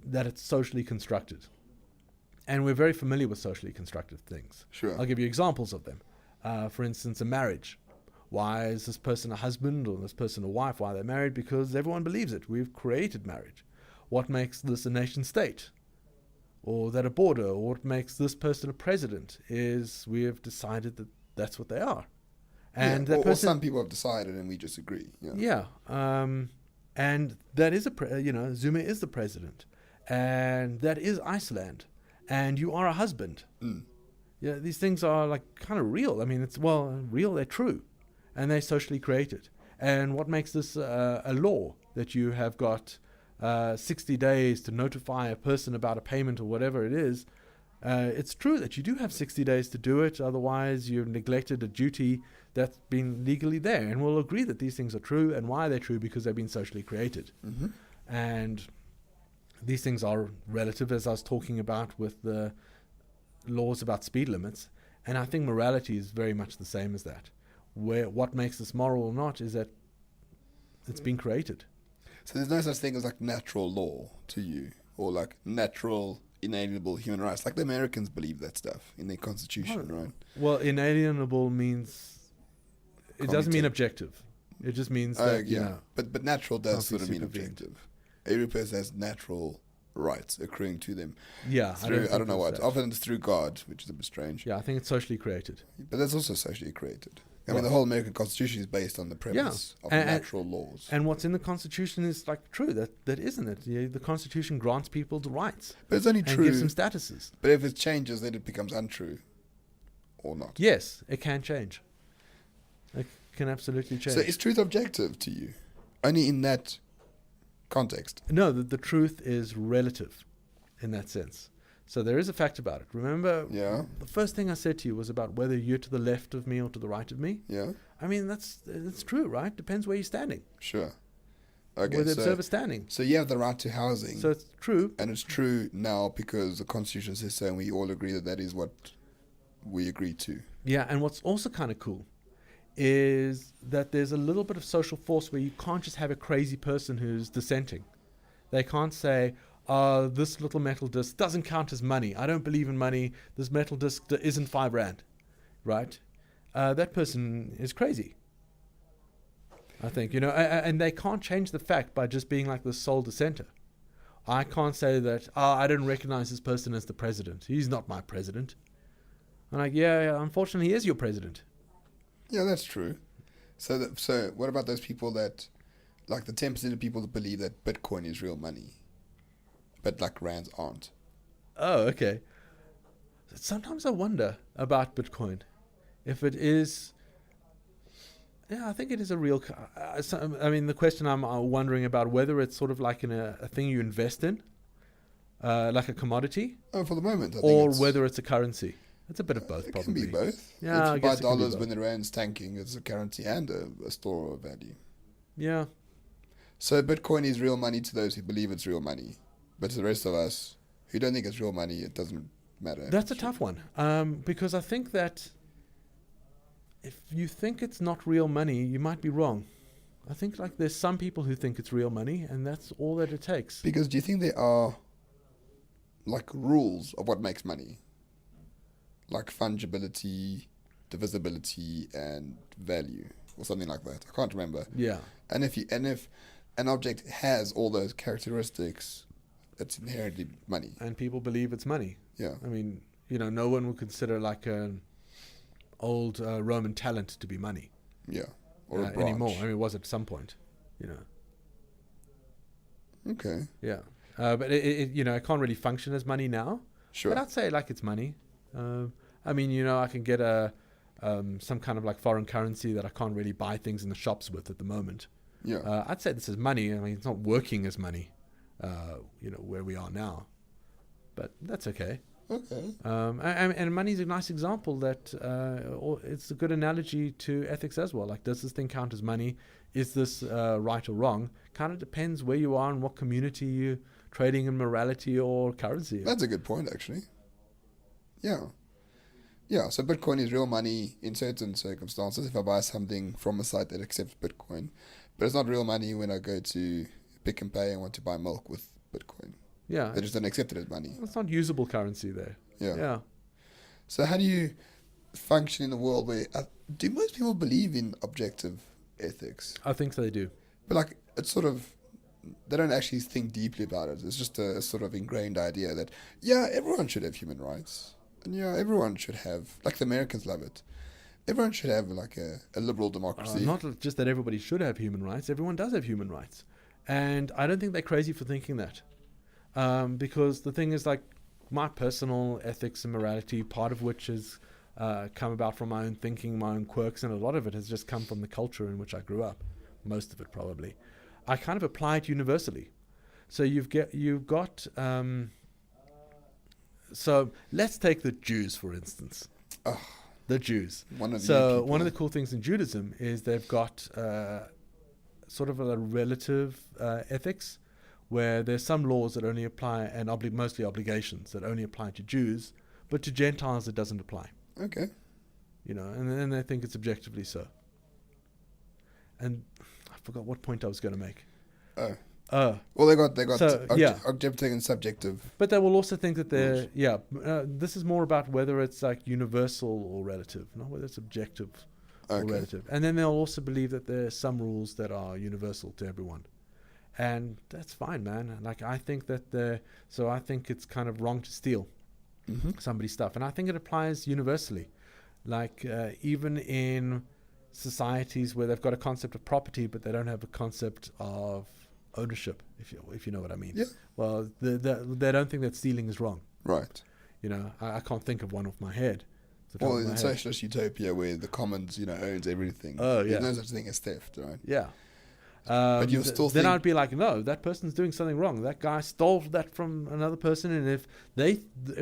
Speaker 2: that it's socially constructed. And we're very familiar with socially constructed things.
Speaker 1: Sure.
Speaker 2: I'll give you examples of them. For instance, a marriage. Why is this person a husband or this person a wife? Why are they married? Because everyone believes it. We've created marriage. What makes this a nation state? Or that a border? Or what makes this person a president? Is we have decided that that's what they are. And that person,
Speaker 1: or some people have decided and we just agree.
Speaker 2: Yeah. And that is Zuma is the president, and that is Iceland, and you are a husband. Yeah, these things are like kind of real. I mean, real. They're true, and they're socially created. And what makes this a law that you have got 60 days to notify a person about a payment or whatever it is? It's true that you do have 60 days to do it. Otherwise, you've neglected a duty that's been legally there. And we'll agree that these things are true. And why they're true? Because they've been socially created. And these things are relative, as I was talking about with the laws about speed limits. And I think morality is very much the same as that. Where what makes this moral or not is that it's been created.
Speaker 1: So there's no such thing as like natural law to you, or like natural inalienable human rights. Like the Americans believe that stuff in their constitution, right?
Speaker 2: Well, inalienable means it doesn't mean objective. It just means that
Speaker 1: But natural does sort of mean objective. Every person has natural rights accruing to them.
Speaker 2: Yeah,
Speaker 1: through, I don't know what. That. Often it's through God, which is a bit strange.
Speaker 2: Yeah, I think it's socially created.
Speaker 1: But that's also socially created. I mean, the whole American Constitution is based on the premise of natural laws.
Speaker 2: And what's in the Constitution is like true. That isn't it. The Constitution grants people the rights.
Speaker 1: But it's only true.
Speaker 2: And gives them statuses.
Speaker 1: But if it changes, then it becomes untrue, or not.
Speaker 2: Yes, it can change. It can absolutely change.
Speaker 1: So is truth objective to you? Only in that context?
Speaker 2: No, the truth is relative in that sense. So there is a fact about it. Remember, the first thing I said to you was about whether you're to the left of me or to the right of me.
Speaker 1: Yeah.
Speaker 2: I mean, that's true, right? Depends where you're standing.
Speaker 1: Sure. Okay.
Speaker 2: Where the observer's standing.
Speaker 1: So you have the right to housing.
Speaker 2: So it's true.
Speaker 1: And it's true now because the Constitution says so, and we all agree that is what we agree to.
Speaker 2: Yeah, and what's also kind of cool is that there's a little bit of social force where you can't just have a crazy person who's dissenting. They can't say, this little metal disc doesn't count as money. I don't believe in money. This metal disc isn't 5 rand, right? That person is crazy, I think, and they can't change the fact by just being like the sole dissenter. I can't say that, I don't recognize this person as the president. He's not my president. I'm like, yeah, unfortunately, he is your president.
Speaker 1: Yeah, that's true. So what about those people that, like the 10% of people that believe that Bitcoin is real money? But like rands aren't.
Speaker 2: Oh, okay. Sometimes I wonder about Bitcoin. If it is... Yeah, I think it is a real... I mean, the question I'm wondering about whether it's sort of like a thing you invest in, like a commodity.
Speaker 1: Oh, for the moment. I
Speaker 2: or
Speaker 1: think
Speaker 2: whether it's a currency. It's a bit of both, probably.
Speaker 1: It can be both.
Speaker 2: Yeah,
Speaker 1: if you buy dollars when the rand's tanking, it's a currency and a store of value.
Speaker 2: Yeah.
Speaker 1: So Bitcoin is real money to those who believe it's real money. But to the rest of us who don't think it's real money, it doesn't matter.
Speaker 2: That's a tough one. Because I think that if you think it's not real money, you might be wrong. I think like there's some people who think it's real money, and that's all that it takes.
Speaker 1: Because do you think there are like rules of what makes money? Like fungibility, divisibility, and value, or something like that. I can't remember.
Speaker 2: Yeah.
Speaker 1: And if an object has all those characteristics, it's inherently money.
Speaker 2: And people believe it's money.
Speaker 1: Yeah.
Speaker 2: I mean, no one would consider like an old Roman talent to be money.
Speaker 1: Yeah. Or a branch.
Speaker 2: Anymore. I mean, it was at some point,
Speaker 1: Okay.
Speaker 2: Yeah. But it can't really function as money now.
Speaker 1: Sure.
Speaker 2: But I'd say like it's money. I mean, I can get some kind of like foreign currency that I can't really buy things in the shops with at the moment.
Speaker 1: Yeah.
Speaker 2: I'd say this is money. I mean, it's not working as money, where we are now. But that's okay.
Speaker 1: Okay.
Speaker 2: And money is a nice example that it's a good analogy to ethics as well. Like, does this thing count as money? Is this right or wrong? Kind of depends where you are and what community you're trading in, morality or currency.
Speaker 1: That's a good point, actually. Yeah. Yeah, so Bitcoin is real money in certain circumstances if I buy something from a site that accepts Bitcoin. But it's not real money when I go to Pick and Pay and want to buy milk with Bitcoin.
Speaker 2: Yeah.
Speaker 1: They just don't accept it as money.
Speaker 2: It's not usable currency there.
Speaker 1: Yeah.
Speaker 2: Yeah.
Speaker 1: So how do you function in a world where... do most people believe in objective ethics?
Speaker 2: I think they do.
Speaker 1: But like, it's sort of... They don't actually think deeply about it. It's just a sort of ingrained idea that, everyone should have human rights. And everyone should have... Like the Americans love it. Everyone should have like a liberal democracy.
Speaker 2: Not just that everybody should have human rights. Everyone does have human rights. And I don't think they're crazy for thinking that. Because the thing is, like, my personal ethics and morality, part of which has come about from my own thinking, my own quirks, and a lot of it has just come from the culture in which I grew up. Most of it, probably. I kind of apply it universally. So you've got so let's take the Jews, for instance.
Speaker 1: Oh,
Speaker 2: the Jews.
Speaker 1: One of
Speaker 2: the cool things in Judaism is they've got sort of a relative ethics, where there's some laws that only apply, and mostly obligations that only apply to Jews, but to Gentiles it doesn't apply.
Speaker 1: Okay.
Speaker 2: You know, and then they think it's objectively so. And I forgot what point I was going to make.
Speaker 1: Well, they got
Speaker 2: so,
Speaker 1: objective and subjective.
Speaker 2: But they will also think that they're this is more about whether it's like universal or relative, not whether it's objective or relative. And then they'll also believe that there's some rules that are universal to everyone, and that's fine, man. Like, I think that I think it's kind of wrong to steal somebody's stuff, and I think it applies universally. Like even in societies where they've got a concept of property, but they don't have a concept of ownership, if you know what I mean.
Speaker 1: Yeah.
Speaker 2: Well, they don't think that stealing is wrong.
Speaker 1: Right.
Speaker 2: You know, I can't think of one off my head.
Speaker 1: Well, in socialist utopia where the commons, owns everything.
Speaker 2: Oh, yeah.
Speaker 1: There's no such thing as theft, right?
Speaker 2: Yeah.
Speaker 1: But you'll still
Speaker 2: then I'd be like, no, that person's doing something wrong. That guy stole that from another person, and if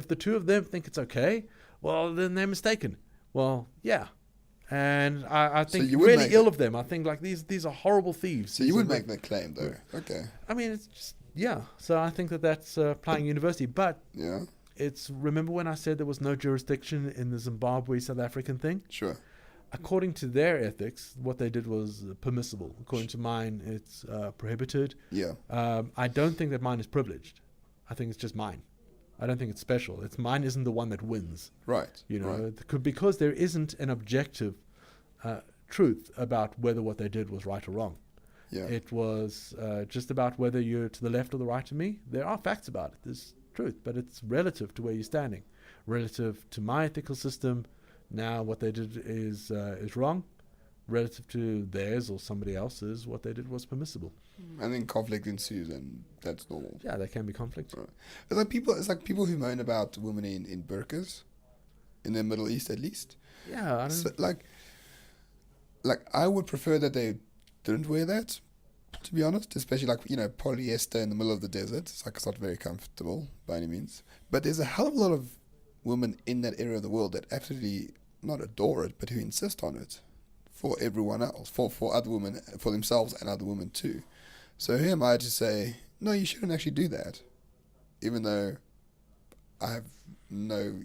Speaker 2: the two of them think it's okay, well, then they're mistaken. Well, yeah. And I think really ill of them. I think, like, these are horrible thieves.
Speaker 1: So you would make that claim, though. Okay.
Speaker 2: I mean, it's just, yeah. So I think that's applying university. But remember when I said there was no jurisdiction in the Zimbabwe-South African thing?
Speaker 1: Sure.
Speaker 2: According to their ethics, what they did was permissible. According to mine, it's prohibited.
Speaker 1: Yeah.
Speaker 2: I don't think that mine is privileged. I think it's just mine. I don't think it's special. Mine isn't the one that wins.
Speaker 1: Right.
Speaker 2: Because there isn't an objective truth about whether what they did was right or wrong.
Speaker 1: Yeah.
Speaker 2: It was just about whether you're to the left or the right of me. There are facts about it. There's truth, but it's relative to where you're standing. Relative to my ethical system, now what they did is wrong. Relative to theirs or somebody else's, what they did was permissible.
Speaker 1: And then conflict ensues, and that's normal.
Speaker 2: Yeah, there can be conflict.
Speaker 1: Right. It's like people who moan about women in burqas, in the Middle East at least.
Speaker 2: Yeah, I don't.
Speaker 1: So, like I would prefer that they didn't wear that, to be honest. Especially polyester in the middle of the desert. It's not very comfortable by any means. But there's a hell of a lot of women in that area of the world that absolutely not adore it, but who insist on it. For everyone else, for other women, for themselves and other women too. So who am I to say, no, you shouldn't actually do that, even though I have no,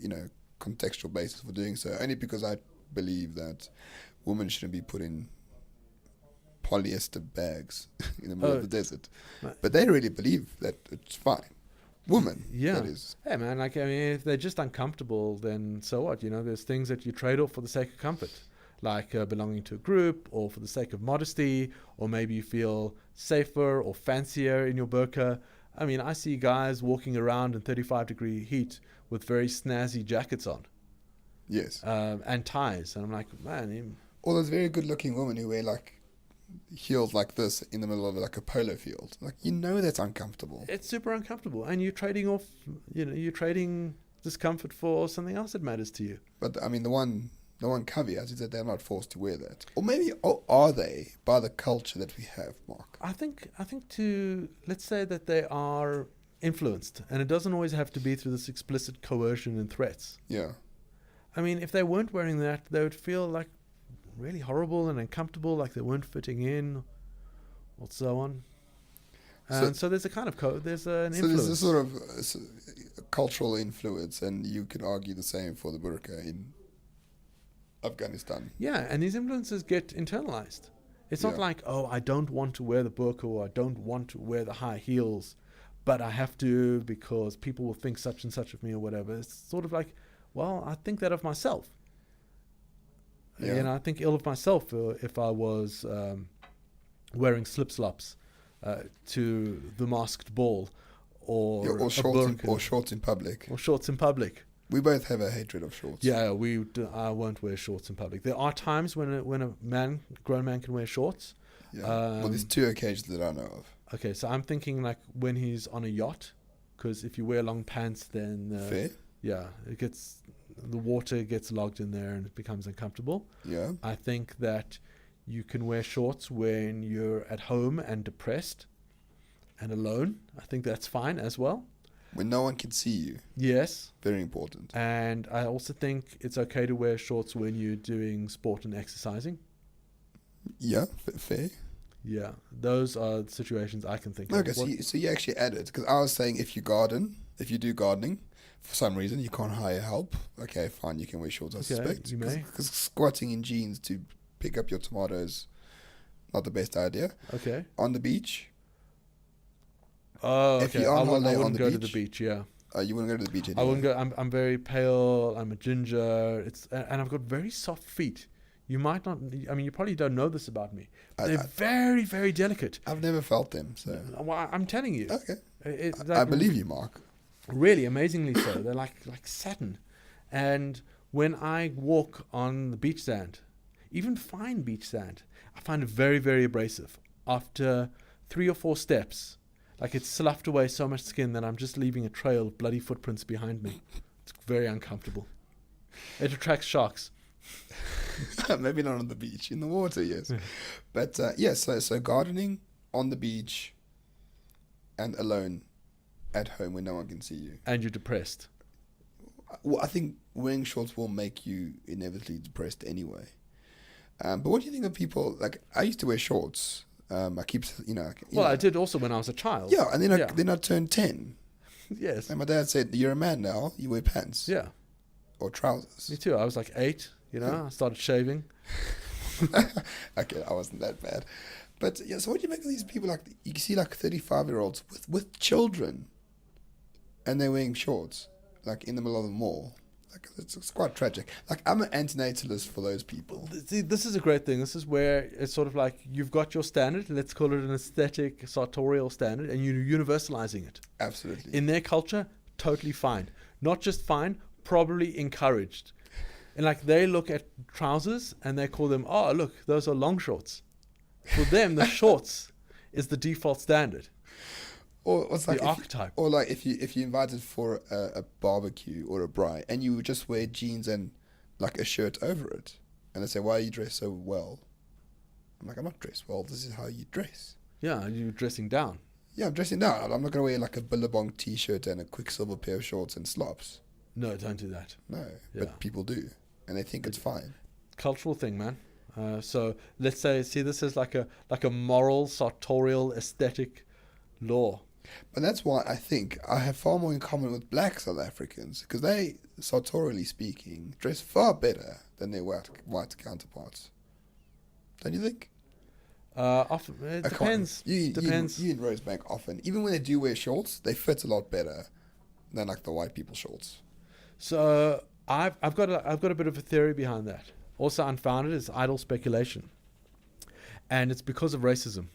Speaker 1: contextual basis for doing so, only because I believe that women shouldn't be put in polyester bags in the middle of the desert. But they really believe that it's fine. Women, that is.
Speaker 2: Hey, man, if they're just uncomfortable, then so what? There's things that you trade off for the sake of comfort. Like belonging to a group, or for the sake of modesty, or maybe you feel safer or fancier in your burqa. I mean, I see guys walking around in 35-degree heat with very snazzy jackets on.
Speaker 1: Yes.
Speaker 2: And ties. And I'm like, man.
Speaker 1: Or those very good-looking women who wear, heels like this in the middle of, a polo field. That's uncomfortable.
Speaker 2: It's super uncomfortable. And you're trading off, you're trading discomfort for something else that matters to you.
Speaker 1: But, I mean, the one caveat is that they're not forced to wear that. Or maybe are they by the culture that we have, Mark?
Speaker 2: I think let's say that they are influenced, and it doesn't always have to be through this explicit coercion and threats.
Speaker 1: Yeah. I
Speaker 2: mean, if they weren't wearing that, they would feel like really horrible and uncomfortable, like they weren't fitting in, or so on. And so there's a kind of there's an influence.
Speaker 1: So there's a sort of cultural influence, and you could argue the same for the burqa in Afghanistan.
Speaker 2: Yeah, and these influences get internalized. It's not like, oh, I don't want to wear the burqa, or I don't want to wear the high heels, but I have to because people will think such and such of me or whatever. It's sort of like, well, I think that of myself. I think ill of myself if I was wearing slip-slops to the masked ball, or
Speaker 1: shorts in public.
Speaker 2: Or shorts in public.
Speaker 1: We both have a hatred of shorts.
Speaker 2: Yeah, I won't wear shorts in public. There are times when a grown man can wear shorts.
Speaker 1: Yeah. There's two occasions that I know
Speaker 2: Okay, so I'm thinking like when he's on a yacht, because if you wear long pants, then
Speaker 1: Fair.
Speaker 2: yeah, the water gets logged in there and it becomes uncomfortable.
Speaker 1: Yeah.
Speaker 2: I think that you can wear shorts when you're at home and depressed and alone. I think that's fine as well.
Speaker 1: When no one can see you.
Speaker 2: Yes.
Speaker 1: Very important.
Speaker 2: And I also think it's okay to wear shorts when you're doing sport and exercising.
Speaker 1: Yeah, fair.
Speaker 2: Yeah, those are the situations I can think of.
Speaker 1: Okay, so you actually added, because I was saying if you do gardening, for some reason you can't hire help. Okay, fine, you can wear shorts, I suspect.
Speaker 2: You may.
Speaker 1: Because squatting in jeans to pick up your tomatoes, not the best idea.
Speaker 2: Okay.
Speaker 1: On the beach.
Speaker 2: Oh,
Speaker 1: if
Speaker 2: okay.
Speaker 1: you're on
Speaker 2: I
Speaker 1: holiday
Speaker 2: wouldn't
Speaker 1: on the
Speaker 2: go
Speaker 1: beach,
Speaker 2: to the beach. Yeah.
Speaker 1: You wouldn't go to the beach anymore.
Speaker 2: I wouldn't go. I'm very pale. I'm a ginger. And I've got very soft feet. You might not. I mean, you probably don't know this about me. They're very, very delicate.
Speaker 1: I've never felt them, so.
Speaker 2: Well, I'm telling you.
Speaker 1: Okay. I believe you, Mark.
Speaker 2: Really, amazingly so. They're like satin. And when I walk on the beach sand, even fine beach sand, I find it very, very abrasive. After 3 or 4 steps, like it's sloughed away so much skin that I'm just leaving a trail of bloody footprints behind me. It's very uncomfortable. It attracts sharks.
Speaker 1: Maybe not on the beach, in the water, yes. But so gardening on the beach and alone at home when no one can see you.
Speaker 2: And you're depressed.
Speaker 1: Well, I think wearing shorts will make you inevitably depressed anyway. But what do you think of people, like, I used to wear shorts. I keep,
Speaker 2: I did also when I was a child.
Speaker 1: Yeah, and then I turned 10.
Speaker 2: Yes.
Speaker 1: And my dad said, you're a man now, you wear pants.
Speaker 2: Yeah.
Speaker 1: Or trousers.
Speaker 2: Me too. I was like 8, I started shaving.
Speaker 1: Okay, I wasn't that bad. But yeah, so what do you make of these people, like, you see like 35-year-olds with children and they're wearing shorts, like in the middle of the mall. Like, it's quite tragic. Like, I'm an antinatalist for those people.
Speaker 2: See, this is a great thing. This is where it's sort of like you've got your standard, let's call it an aesthetic, sartorial standard, and you're universalizing it.
Speaker 1: Absolutely.
Speaker 2: In their culture, totally fine. Not just fine, probably encouraged. And like they look at trousers and they call them, oh, look, those are long shorts. For them, the shorts is the default standard.
Speaker 1: Or what's like
Speaker 2: the archetype.
Speaker 1: Or like if you invited for a barbecue or a braai and you would just wear jeans and like a shirt over it, and they say, "Why are you dressed so well?" I'm like, "I'm not dressed well. This is how you dress."
Speaker 2: Yeah, you're dressing down.
Speaker 1: Yeah, I'm dressing down. I'm not gonna wear like a Billabong t-shirt and a Quicksilver pair of shorts and slops.
Speaker 2: No, don't do that.
Speaker 1: No, but people do, and they think it's fine.
Speaker 2: Cultural thing, man. So let's say, this is like a moral, sartorial, aesthetic law.
Speaker 1: But that's why I think I have far more in common with black South Africans, because they, sartorially speaking, dress far better than their white counterparts. Don't you think?
Speaker 2: Often it depends. Depends.
Speaker 1: You in Rosebank often, even when they do wear shorts, they fit a lot better than like the white people shorts.
Speaker 2: So I've got a bit of a theory behind that. Also unfounded, it's idle speculation, and it's because of racism.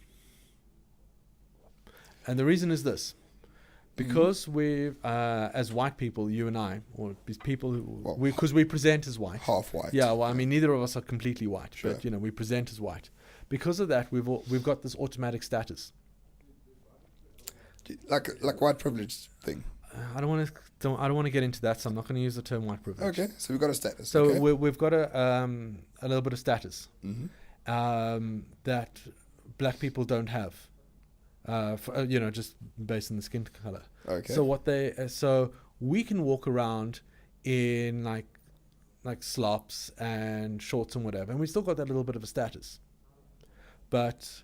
Speaker 2: And the reason is this. Because we've, as white people, you and I, or these people who, because we present as white.
Speaker 1: Half white.
Speaker 2: Yeah, well, I mean, neither of us are completely white,
Speaker 1: sure.
Speaker 2: But, we present as white. Because of that, we've got this automatic status.
Speaker 1: Like white privilege thing.
Speaker 2: I don't want to get into that, so I'm not going to use the term white privilege.
Speaker 1: Okay, so we've got a status.
Speaker 2: So
Speaker 1: okay.
Speaker 2: we've got a little bit of status that black people don't have. Just based on the skin color.
Speaker 1: Okay.
Speaker 2: So so we can walk around in like slops and shorts and whatever, and we still got that little bit of a status. But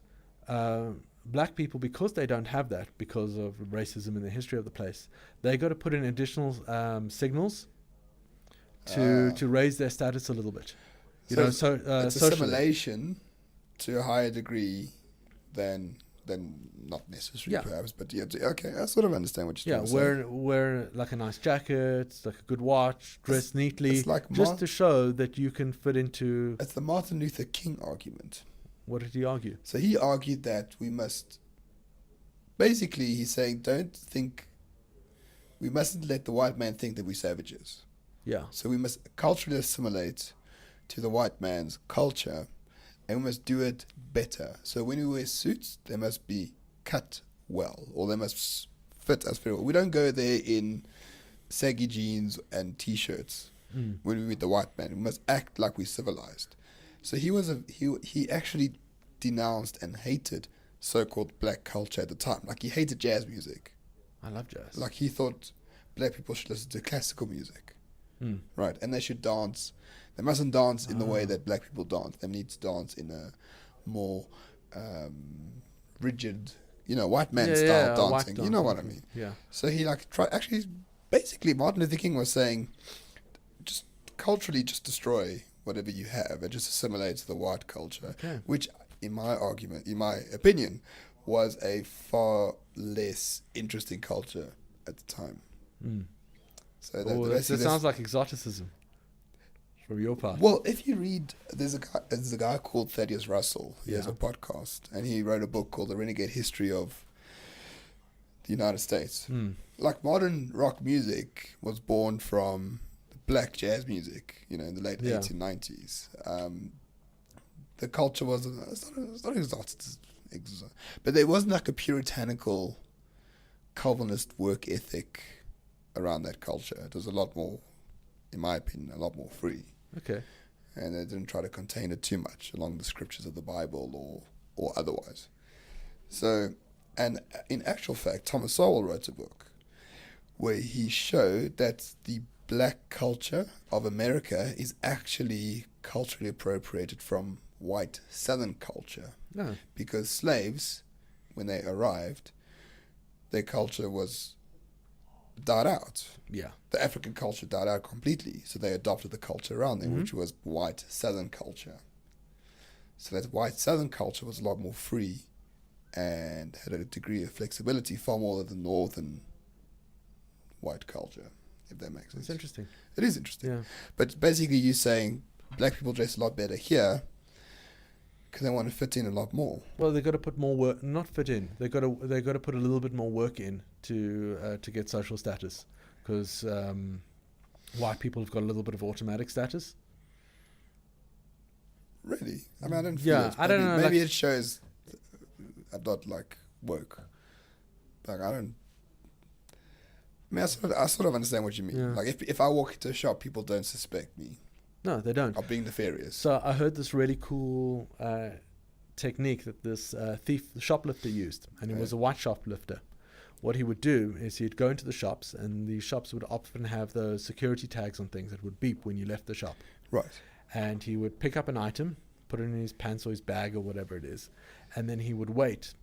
Speaker 2: black people, because they don't have that, because of racism in the history of the place, they got to put in additional signals to raise their status a little bit.
Speaker 1: It's assimilation to a higher degree than not necessarily, perhaps, but yeah, okay, I sort of understand what you're trying to say.
Speaker 2: Wear like a nice jacket, like a good watch, dress neatly,
Speaker 1: it's like
Speaker 2: just to show that you can fit into...
Speaker 1: It's the Martin Luther King argument.
Speaker 2: What did he argue?
Speaker 1: So he argued that we must... Basically, he's saying, we mustn't let the white man think that we're savages.
Speaker 2: Yeah.
Speaker 1: So we must culturally assimilate to the white man's culture, and we must do it better. So when we wear suits, they must be cut well, or they must fit us very well. We don't go there in saggy jeans and t-shirts when we meet the white man. We must act like we're civilized. So he actually denounced and hated so-called black culture at the time. Like, he hated jazz music.
Speaker 2: I love jazz.
Speaker 1: Like, he thought black people should listen to classical music, right? And they should dance. They mustn't dance in the way that black people dance. They need to dance in a more rigid, white man style dancing. You know what I mean?
Speaker 2: Yeah.
Speaker 1: So he basically Martin Luther King was saying, just culturally, just destroy whatever you have and just assimilate to the white culture, which, in my opinion, was a far less interesting culture at the time. So
Speaker 2: that sounds like exoticism from your part.
Speaker 1: Well, if you read, there's a guy called Thaddeus Russell. He has a podcast, and he wrote a book called The Renegade History of the United States. Like, modern rock music was born from black jazz music, in the late 1890s. The culture was it's not exotic, but there wasn't like a puritanical Calvinist work ethic around that culture. It was a lot more, in my opinion, a lot more free.
Speaker 2: Okay.
Speaker 1: And they didn't try to contain it too much along the scriptures of the Bible or otherwise. So, and in actual fact, Thomas Sowell wrote a book where he showed that the black culture of America is actually culturally appropriated from white Southern culture.
Speaker 2: No.
Speaker 1: Because slaves, when they arrived, their culture was died out.
Speaker 2: Yeah.
Speaker 1: The African culture died out completely, so they adopted the culture around them, which was white Southern culture. So that white Southern culture was a lot more free and had a degree of flexibility, far more than the Northern white culture, if that makes sense.
Speaker 2: It's interesting.
Speaker 1: It is interesting.
Speaker 2: Yeah.
Speaker 1: But basically you're saying black people dress a lot better here because they want to fit in a lot more.
Speaker 2: Well, they've got to put more work, not fit in. They've got to put a little bit more work in to get social status, because white people have got a little bit of automatic status.
Speaker 1: Really? I mean, I don't feel it.
Speaker 2: I don't know.
Speaker 1: Maybe it shows I'm not like woke. Like, I don't. I mean, I sort of understand what you mean.
Speaker 2: Yeah.
Speaker 1: Like, if I walk into a shop, people don't suspect me
Speaker 2: No, they don't.
Speaker 1: of being nefarious.
Speaker 2: So I heard this really cool technique that this shoplifter used, and he was a white shoplifter. What he would do is he'd go into the shops, and the shops would often have those security tags on things that would beep when you left the shop.
Speaker 1: Right.
Speaker 2: And he would pick up an item, put it in his pants or his bag or whatever it is, and then he would wait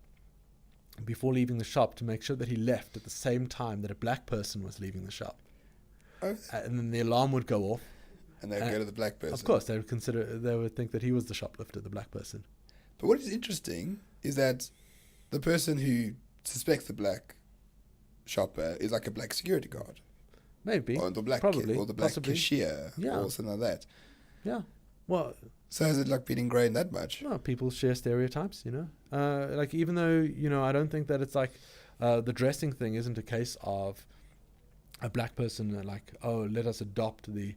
Speaker 2: before leaving the shop to make sure that he left at the same time that a black person was leaving the shop.
Speaker 1: Oh.
Speaker 2: And then the alarm would go off.
Speaker 1: And they'd go to the black person.
Speaker 2: Of course, they would think that he was the shoplifter, the black person.
Speaker 1: But what is interesting is that the person who suspects the black shopper is like a black security guard.
Speaker 2: Maybe.
Speaker 1: Or the black cashier.
Speaker 2: Yeah.
Speaker 1: Or something like that.
Speaker 2: Yeah. Well,
Speaker 1: so has it like been ingrained that much?
Speaker 2: No, people share stereotypes, like, even though, I don't think that it's like the dressing thing isn't a case of a black person like, oh, let us adopt the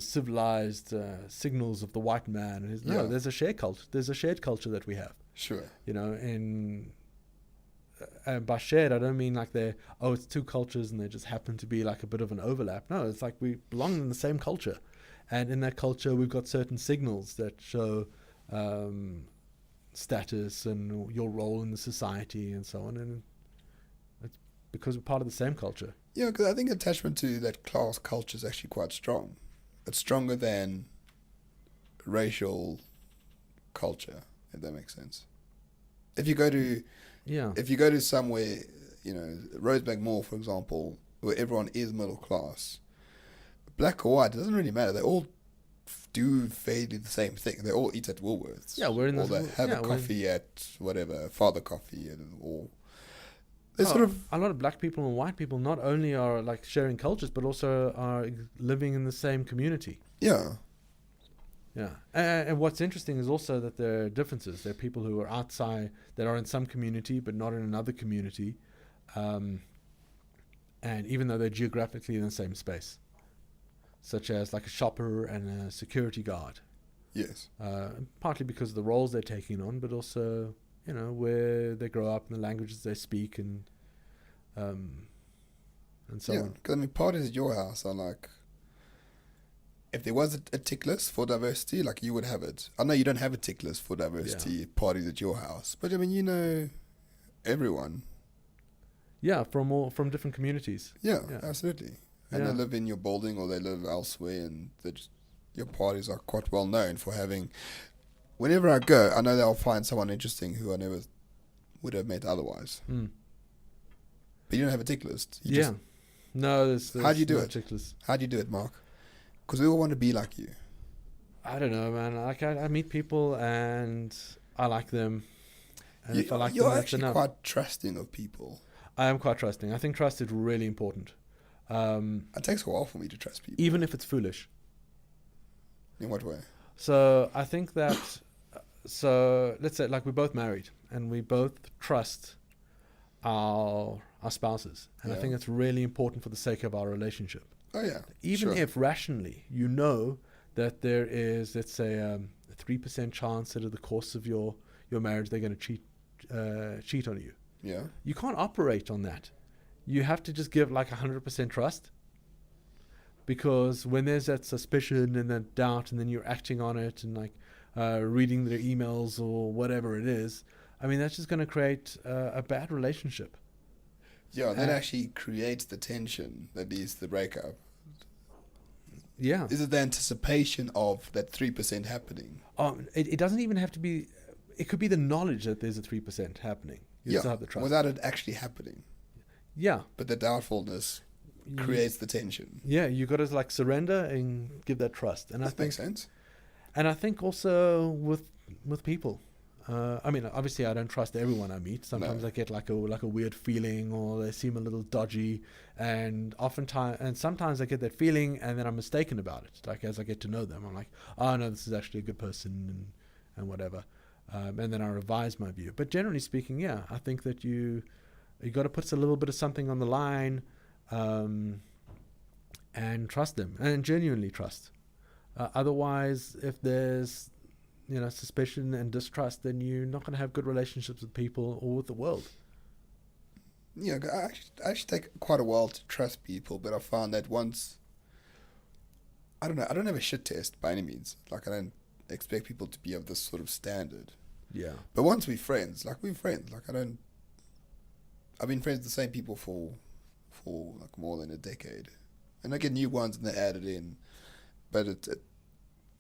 Speaker 2: civilized signals of the white man. No, there's a shared culture. There's a shared culture that we have.
Speaker 1: Sure.
Speaker 2: And by shared, I don't mean like it's two cultures and they just happen to be like a bit of an overlap. No, it's like we belong in the same culture. And in that culture, we've got certain signals that show status and your role in the society and so on. And it's because we're part of the same culture.
Speaker 1: Yeah, because I think attachment to that class culture is actually quite strong. It's stronger than racial culture, if that makes sense. If you go to somewhere, Rosebank Mall, for example, where everyone is middle class, black or white, it doesn't really matter. They all do fairly the same thing. They all eat at Woolworths.
Speaker 2: Yeah, we're in
Speaker 1: or they have a coffee at whatever, Father Coffee, or a
Speaker 2: lot of black people and white people not only are like sharing cultures, but also are living in the same community.
Speaker 1: Yeah.
Speaker 2: Yeah. And what's interesting is also that there are differences. There are people who are outside, that are in some community, but not in another community. And even though they're geographically in the same space, such as like a shopper and a security guard.
Speaker 1: Yes.
Speaker 2: Partly because of the roles they're taking on, but also where they grow up and the languages they speak and so on.
Speaker 1: Because I mean, parties at your house are like, if there was a tick list for diversity, like you would have it. I know you don't have a tick list for diversity parties at your house, but I mean, everyone.
Speaker 2: Yeah, from different communities.
Speaker 1: Yeah, absolutely. And they live in your building or they live elsewhere, and your parties are quite well known for having. Whenever I go, I know they'll find someone interesting who I never would have met otherwise.
Speaker 2: Mm.
Speaker 1: But you don't have a tick list.
Speaker 2: No, there's
Speaker 1: how do you do
Speaker 2: no
Speaker 1: it?
Speaker 2: tick list.
Speaker 1: How do you do it, Mark? Because we all want to be like you.
Speaker 2: I don't know, man. Like I meet people and I like them. And if I like them,
Speaker 1: you're
Speaker 2: that's
Speaker 1: actually
Speaker 2: enough.
Speaker 1: quite trusting of people.
Speaker 2: I am quite trusting. I think trust is really important.
Speaker 1: It takes a while for me to trust people.
Speaker 2: Even if it's foolish.
Speaker 1: In what way?
Speaker 2: So I think that, let's say like we're both married and we both trust our spouses. And I think it's really important for the sake of our relationship.
Speaker 1: Oh, yeah.
Speaker 2: Even if rationally you know that there is, let's say, a 3% chance that in the course of your marriage they're going to cheat on you.
Speaker 1: Yeah.
Speaker 2: You can't operate on that. You have to just give like 100% trust. Because when there's that suspicion and that doubt and then you're acting on it and like reading their emails or whatever it is, I mean, that's just going to create a bad relationship.
Speaker 1: Yeah, that actually creates the tension that leads to the breakup.
Speaker 2: Yeah.
Speaker 1: Is it the anticipation of that 3% happening?
Speaker 2: It doesn't even have to be, it could be the knowledge that there's a 3% happening. You still have the trust.
Speaker 1: Without it actually happening.
Speaker 2: Yeah.
Speaker 1: But the doubtfulness creates the tension.
Speaker 2: Yeah, you got to like surrender and give that trust. And
Speaker 1: that makes sense.
Speaker 2: And I think also with people. I mean, obviously, I don't trust everyone I meet. Sometimes I get like a weird feeling, or they seem a little dodgy, and sometimes I get that feeling, and then I'm mistaken about it. Like as I get to know them, I'm like, oh no, this is actually a good person, and whatever, and then I revise my view. But generally speaking, I think that you got to put a little bit of something on the line, and trust them, and genuinely trust. Otherwise, if there's suspicion and distrust, then you're not going to have good relationships with people or with the world.
Speaker 1: Yeah, I actually take quite a while to trust people, but I found that once, I don't know, I don't have a shit test by any means. Like, I don't expect people to be of this sort of standard.
Speaker 2: Yeah.
Speaker 1: But once we're friends. Like, I've been friends with the same people for like more than a decade. And I get new ones and they're added in. But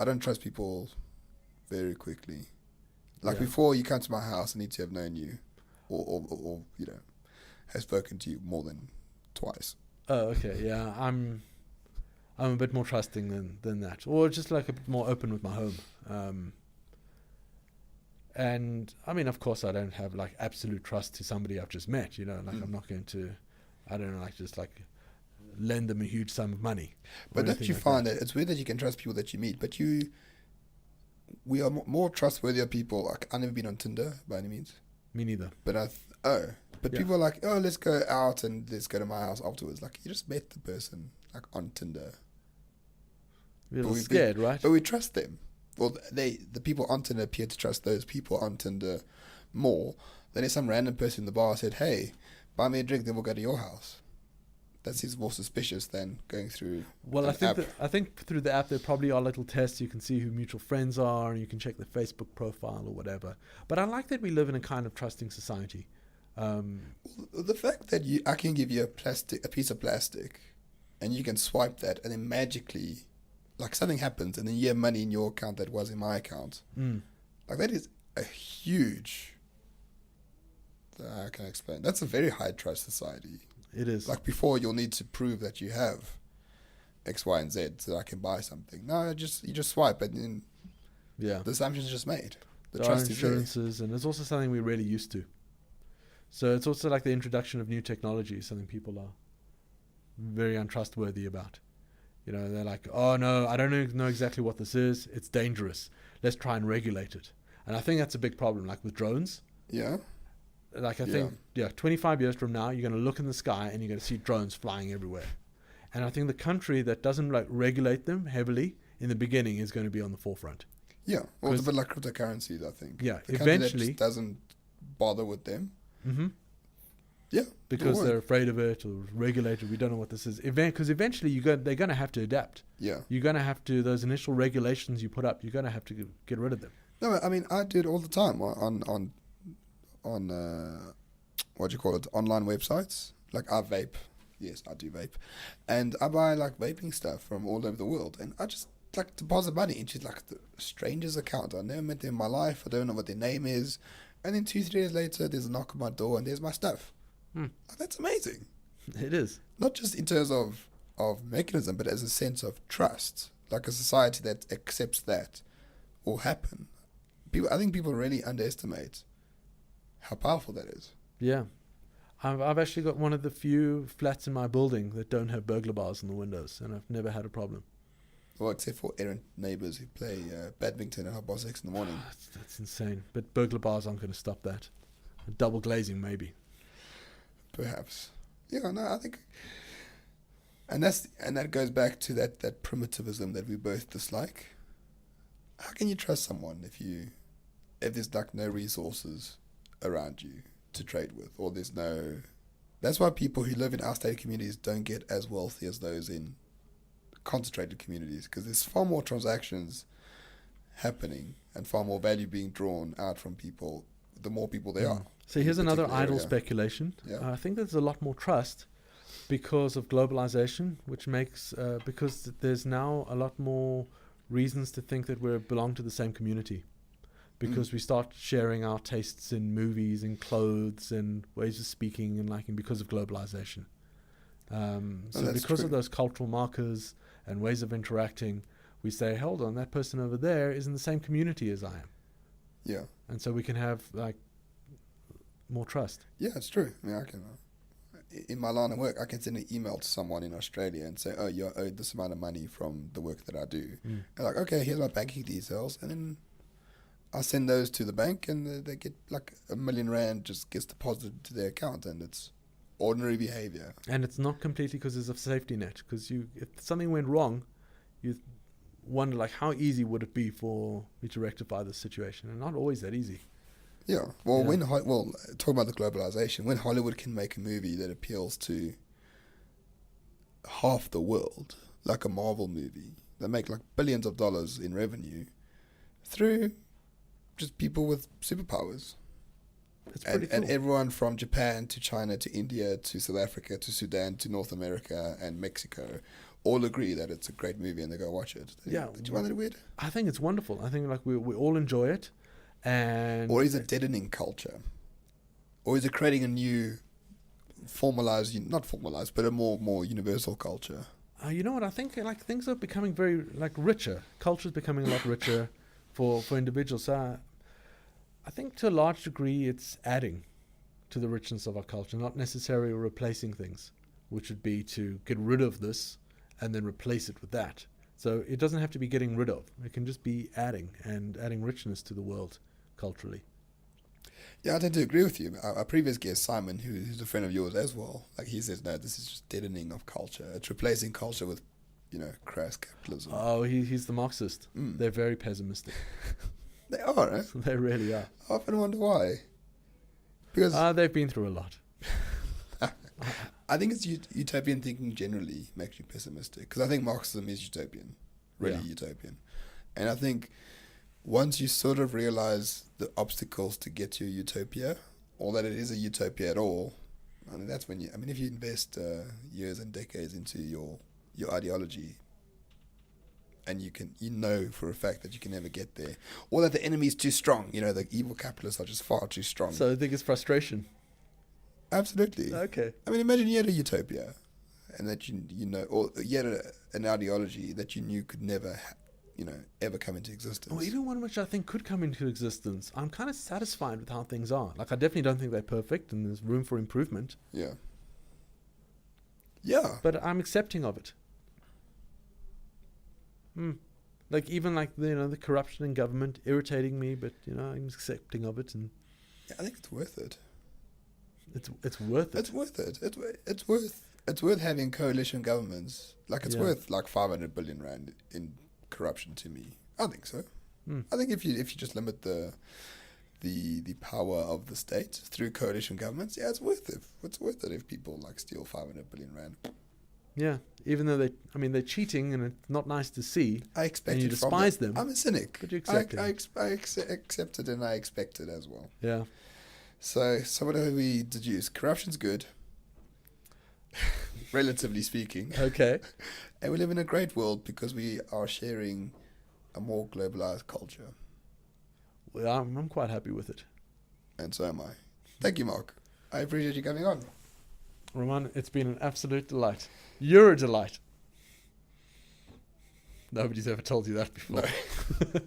Speaker 1: I don't trust people very quickly. Like before you come to my house, I need to have known you or have spoken to you more than twice.
Speaker 2: Oh, okay. Yeah, I'm a bit more trusting than that, or just like a bit more open with my home. And I mean, of course, I don't have like absolute trust to somebody I've just met. I'm not going to, I don't know, like just like lend them a huge sum of money.
Speaker 1: But don't you find that it's weird that you can trust people that you meet, but we are more trustworthy of people. Like, I've never been on Tinder by any means.
Speaker 2: Me neither.
Speaker 1: But people are like, oh, let's go out and let's go to my house afterwards. Like, you just met the person like on Tinder.
Speaker 2: We're a little scared, right?
Speaker 1: But we trust them. Well, the people on Tinder appear to trust those people on Tinder more than if some random person in the bar said, hey, buy me a drink, then we'll go to your house. That seems more suspicious than going through.
Speaker 2: Well, I think through the app there probably are little tests. You can see who mutual friends are, and you can check their Facebook profile or whatever. But I like that we live in a kind of trusting society.
Speaker 1: The fact that I can give you a piece of plastic, and you can swipe that, and then magically, like something happens, and then you have money in your account that was in my account. Like that is a huge. I can't explain. That's a very high trust society.
Speaker 2: It is.
Speaker 1: Like before, you'll need to prove that you have X, Y, and Z so that I can buy something. No, you just swipe and then the assumption is just made. The trust is there.
Speaker 2: Insurances, and it's also something we're really used to. So it's also like the introduction of new technology, something people are very untrustworthy about. They're like, oh no, I don't know exactly what this is. It's dangerous. Let's try and regulate it. And I think that's a big problem, like with drones.
Speaker 1: Yeah.
Speaker 2: Like I think, 25 years from now, you're going to look in the sky and you're going to see drones flying everywhere. And I think the country that doesn't like regulate them heavily in the beginning is going to be on the forefront.
Speaker 1: Yeah, well, it's a bit like cryptocurrencies, I think.
Speaker 2: Yeah,
Speaker 1: the
Speaker 2: eventually
Speaker 1: that doesn't bother with them.
Speaker 2: Mm-hmm.
Speaker 1: Yeah,
Speaker 2: because they're afraid of it or regulated. We don't know what this is. Because eventually they're going to have to adapt.
Speaker 1: Yeah.
Speaker 2: You're going to have to, those initial regulations you put up, you're going to have to get rid of them.
Speaker 1: No, I mean, I do it all the time on what do you call it, online websites. Like I vape. Yes, I do vape. And I buy like vaping stuff from all over the world. And I just like deposit money into like the stranger's account. I never met them in my life. I don't know what their name is. And then 2-3 days later, there's a knock on my door and there's my stuff. Like, that's amazing.
Speaker 2: It is.
Speaker 1: Not just in terms of mechanism, but as a sense of trust. Like a society that accepts that will happen. I think people really underestimate how powerful that is.
Speaker 2: Yeah. I've actually got one of the few flats in my building that don't have burglar bars in the windows, and I've never had a problem.
Speaker 1: Well, except for errant neighbours who play badminton at 6:30 in the morning.
Speaker 2: That's insane. But burglar bars aren't going to stop that. Double glazing, maybe.
Speaker 1: Perhaps. Yeah, no, I think... And that goes back to that primitivism that we both dislike. How can you trust someone if there's like no resources around you to trade with, or there's no... That's why people who live in our-state communities don't get as wealthy as those in concentrated communities, because there's far more transactions happening and far more value being drawn out from people the more people there are.
Speaker 2: So here's another idle speculation.
Speaker 1: Yeah.
Speaker 2: I think there's a lot more trust because of globalization, which makes because there's now a lot more reasons to think that we belong to the same community, because we start sharing our tastes in movies and clothes and ways of speaking and liking because of globalization. So because of those cultural markers and ways of interacting, we say, hold on, that person over there is in the same community as I am.
Speaker 1: Yeah.
Speaker 2: And so we can have like more trust.
Speaker 1: Yeah, it's true. I mean, I can, in my line of work, I can send an email to someone in Australia and say, oh, you're owed this amount of money from the work that I do. And like, okay, here's my banking details. And then I send those to the bank and they get like R1 million just gets deposited to their account, and it's ordinary behavior.
Speaker 2: And it's not completely because there's a safety net, because if something went wrong, you wonder like how easy would it be for me to rectify this situation, and not always that easy.
Speaker 1: Yeah. Well, talking about the globalization, when Hollywood can make a movie that appeals to half the world, like a Marvel movie, they make like billions of dollars in revenue through just people with superpowers.
Speaker 2: It's pretty cool.
Speaker 1: And everyone from Japan to China to India to South Africa to Sudan to North America and Mexico all agree that it's a great movie and they go watch it. Did you find that weird?
Speaker 2: I think it's wonderful. I think like we all enjoy it.
Speaker 1: Or is it deadening culture? Or is it creating a new not formalized, but a more universal culture?
Speaker 2: You know what? I think like things are becoming very like richer. Culture is becoming a lot richer for individuals. So I think to a large degree it's adding to the richness of our culture, not necessarily replacing things, which would be to get rid of this and then replace it with that. So it doesn't have to be getting rid of. It can just be adding richness to the world culturally.
Speaker 1: Yeah, I tend to agree with you. Our previous guest, Simon, who's a friend of yours as well, like he says, no, this is just deadening of culture. It's replacing culture with, crass capitalism.
Speaker 2: Oh, he's the Marxist. They're very pessimistic.
Speaker 1: They are, eh?
Speaker 2: They really are.
Speaker 1: I often wonder why. Because
Speaker 2: they've been through a lot.
Speaker 1: I think it's utopian thinking generally makes you pessimistic, because I think Marxism is utopian, really utopian. And I think once you sort of realize the obstacles to get to your utopia, or that it is a utopia at all, I mean, that's when if you invest years and decades into your ideology, and you know for a fact that you can never get there, or that the enemy is too strong, the evil capitalists are just far too strong.
Speaker 2: So I think it's frustration.
Speaker 1: Absolutely.
Speaker 2: Okay.
Speaker 1: I mean, imagine you had a utopia, and that or you had an ideology that you knew could never, ever come into existence.
Speaker 2: Or even one which I think could come into existence. I'm kind of satisfied with how things are. Like, I definitely don't think they're perfect, and there's room for improvement.
Speaker 1: Yeah. Yeah.
Speaker 2: But I'm accepting of it. Like, even like the corruption in government irritating me, but I'm accepting of it, and
Speaker 1: yeah, I think it's worth it.
Speaker 2: It's worth it.
Speaker 1: It's worth it. It's worth having coalition governments. Like, it's worth like 500 billion rand in corruption to me. I think so. I think if you just limit the the power of the state through coalition governments, yeah, it's worth it. It's worth it if people like steal 500 billion rand.
Speaker 2: Yeah, even though they're cheating and it's not nice to see.
Speaker 1: I expect
Speaker 2: and you
Speaker 1: it from
Speaker 2: despise
Speaker 1: them. I'm a cynic.
Speaker 2: But you accept it.
Speaker 1: I accept it and I expect it as well.
Speaker 2: Yeah.
Speaker 1: So what do we deduce? Corruption's good, relatively speaking.
Speaker 2: Okay.
Speaker 1: And we live in a great world because we are sharing a more globalized culture.
Speaker 2: Well, I'm quite happy with it.
Speaker 1: And so am I. Thank you, Mark. I appreciate you coming on.
Speaker 2: Roman, it's been an absolute delight. You're a delight. Nobody's ever told you that before.
Speaker 1: No.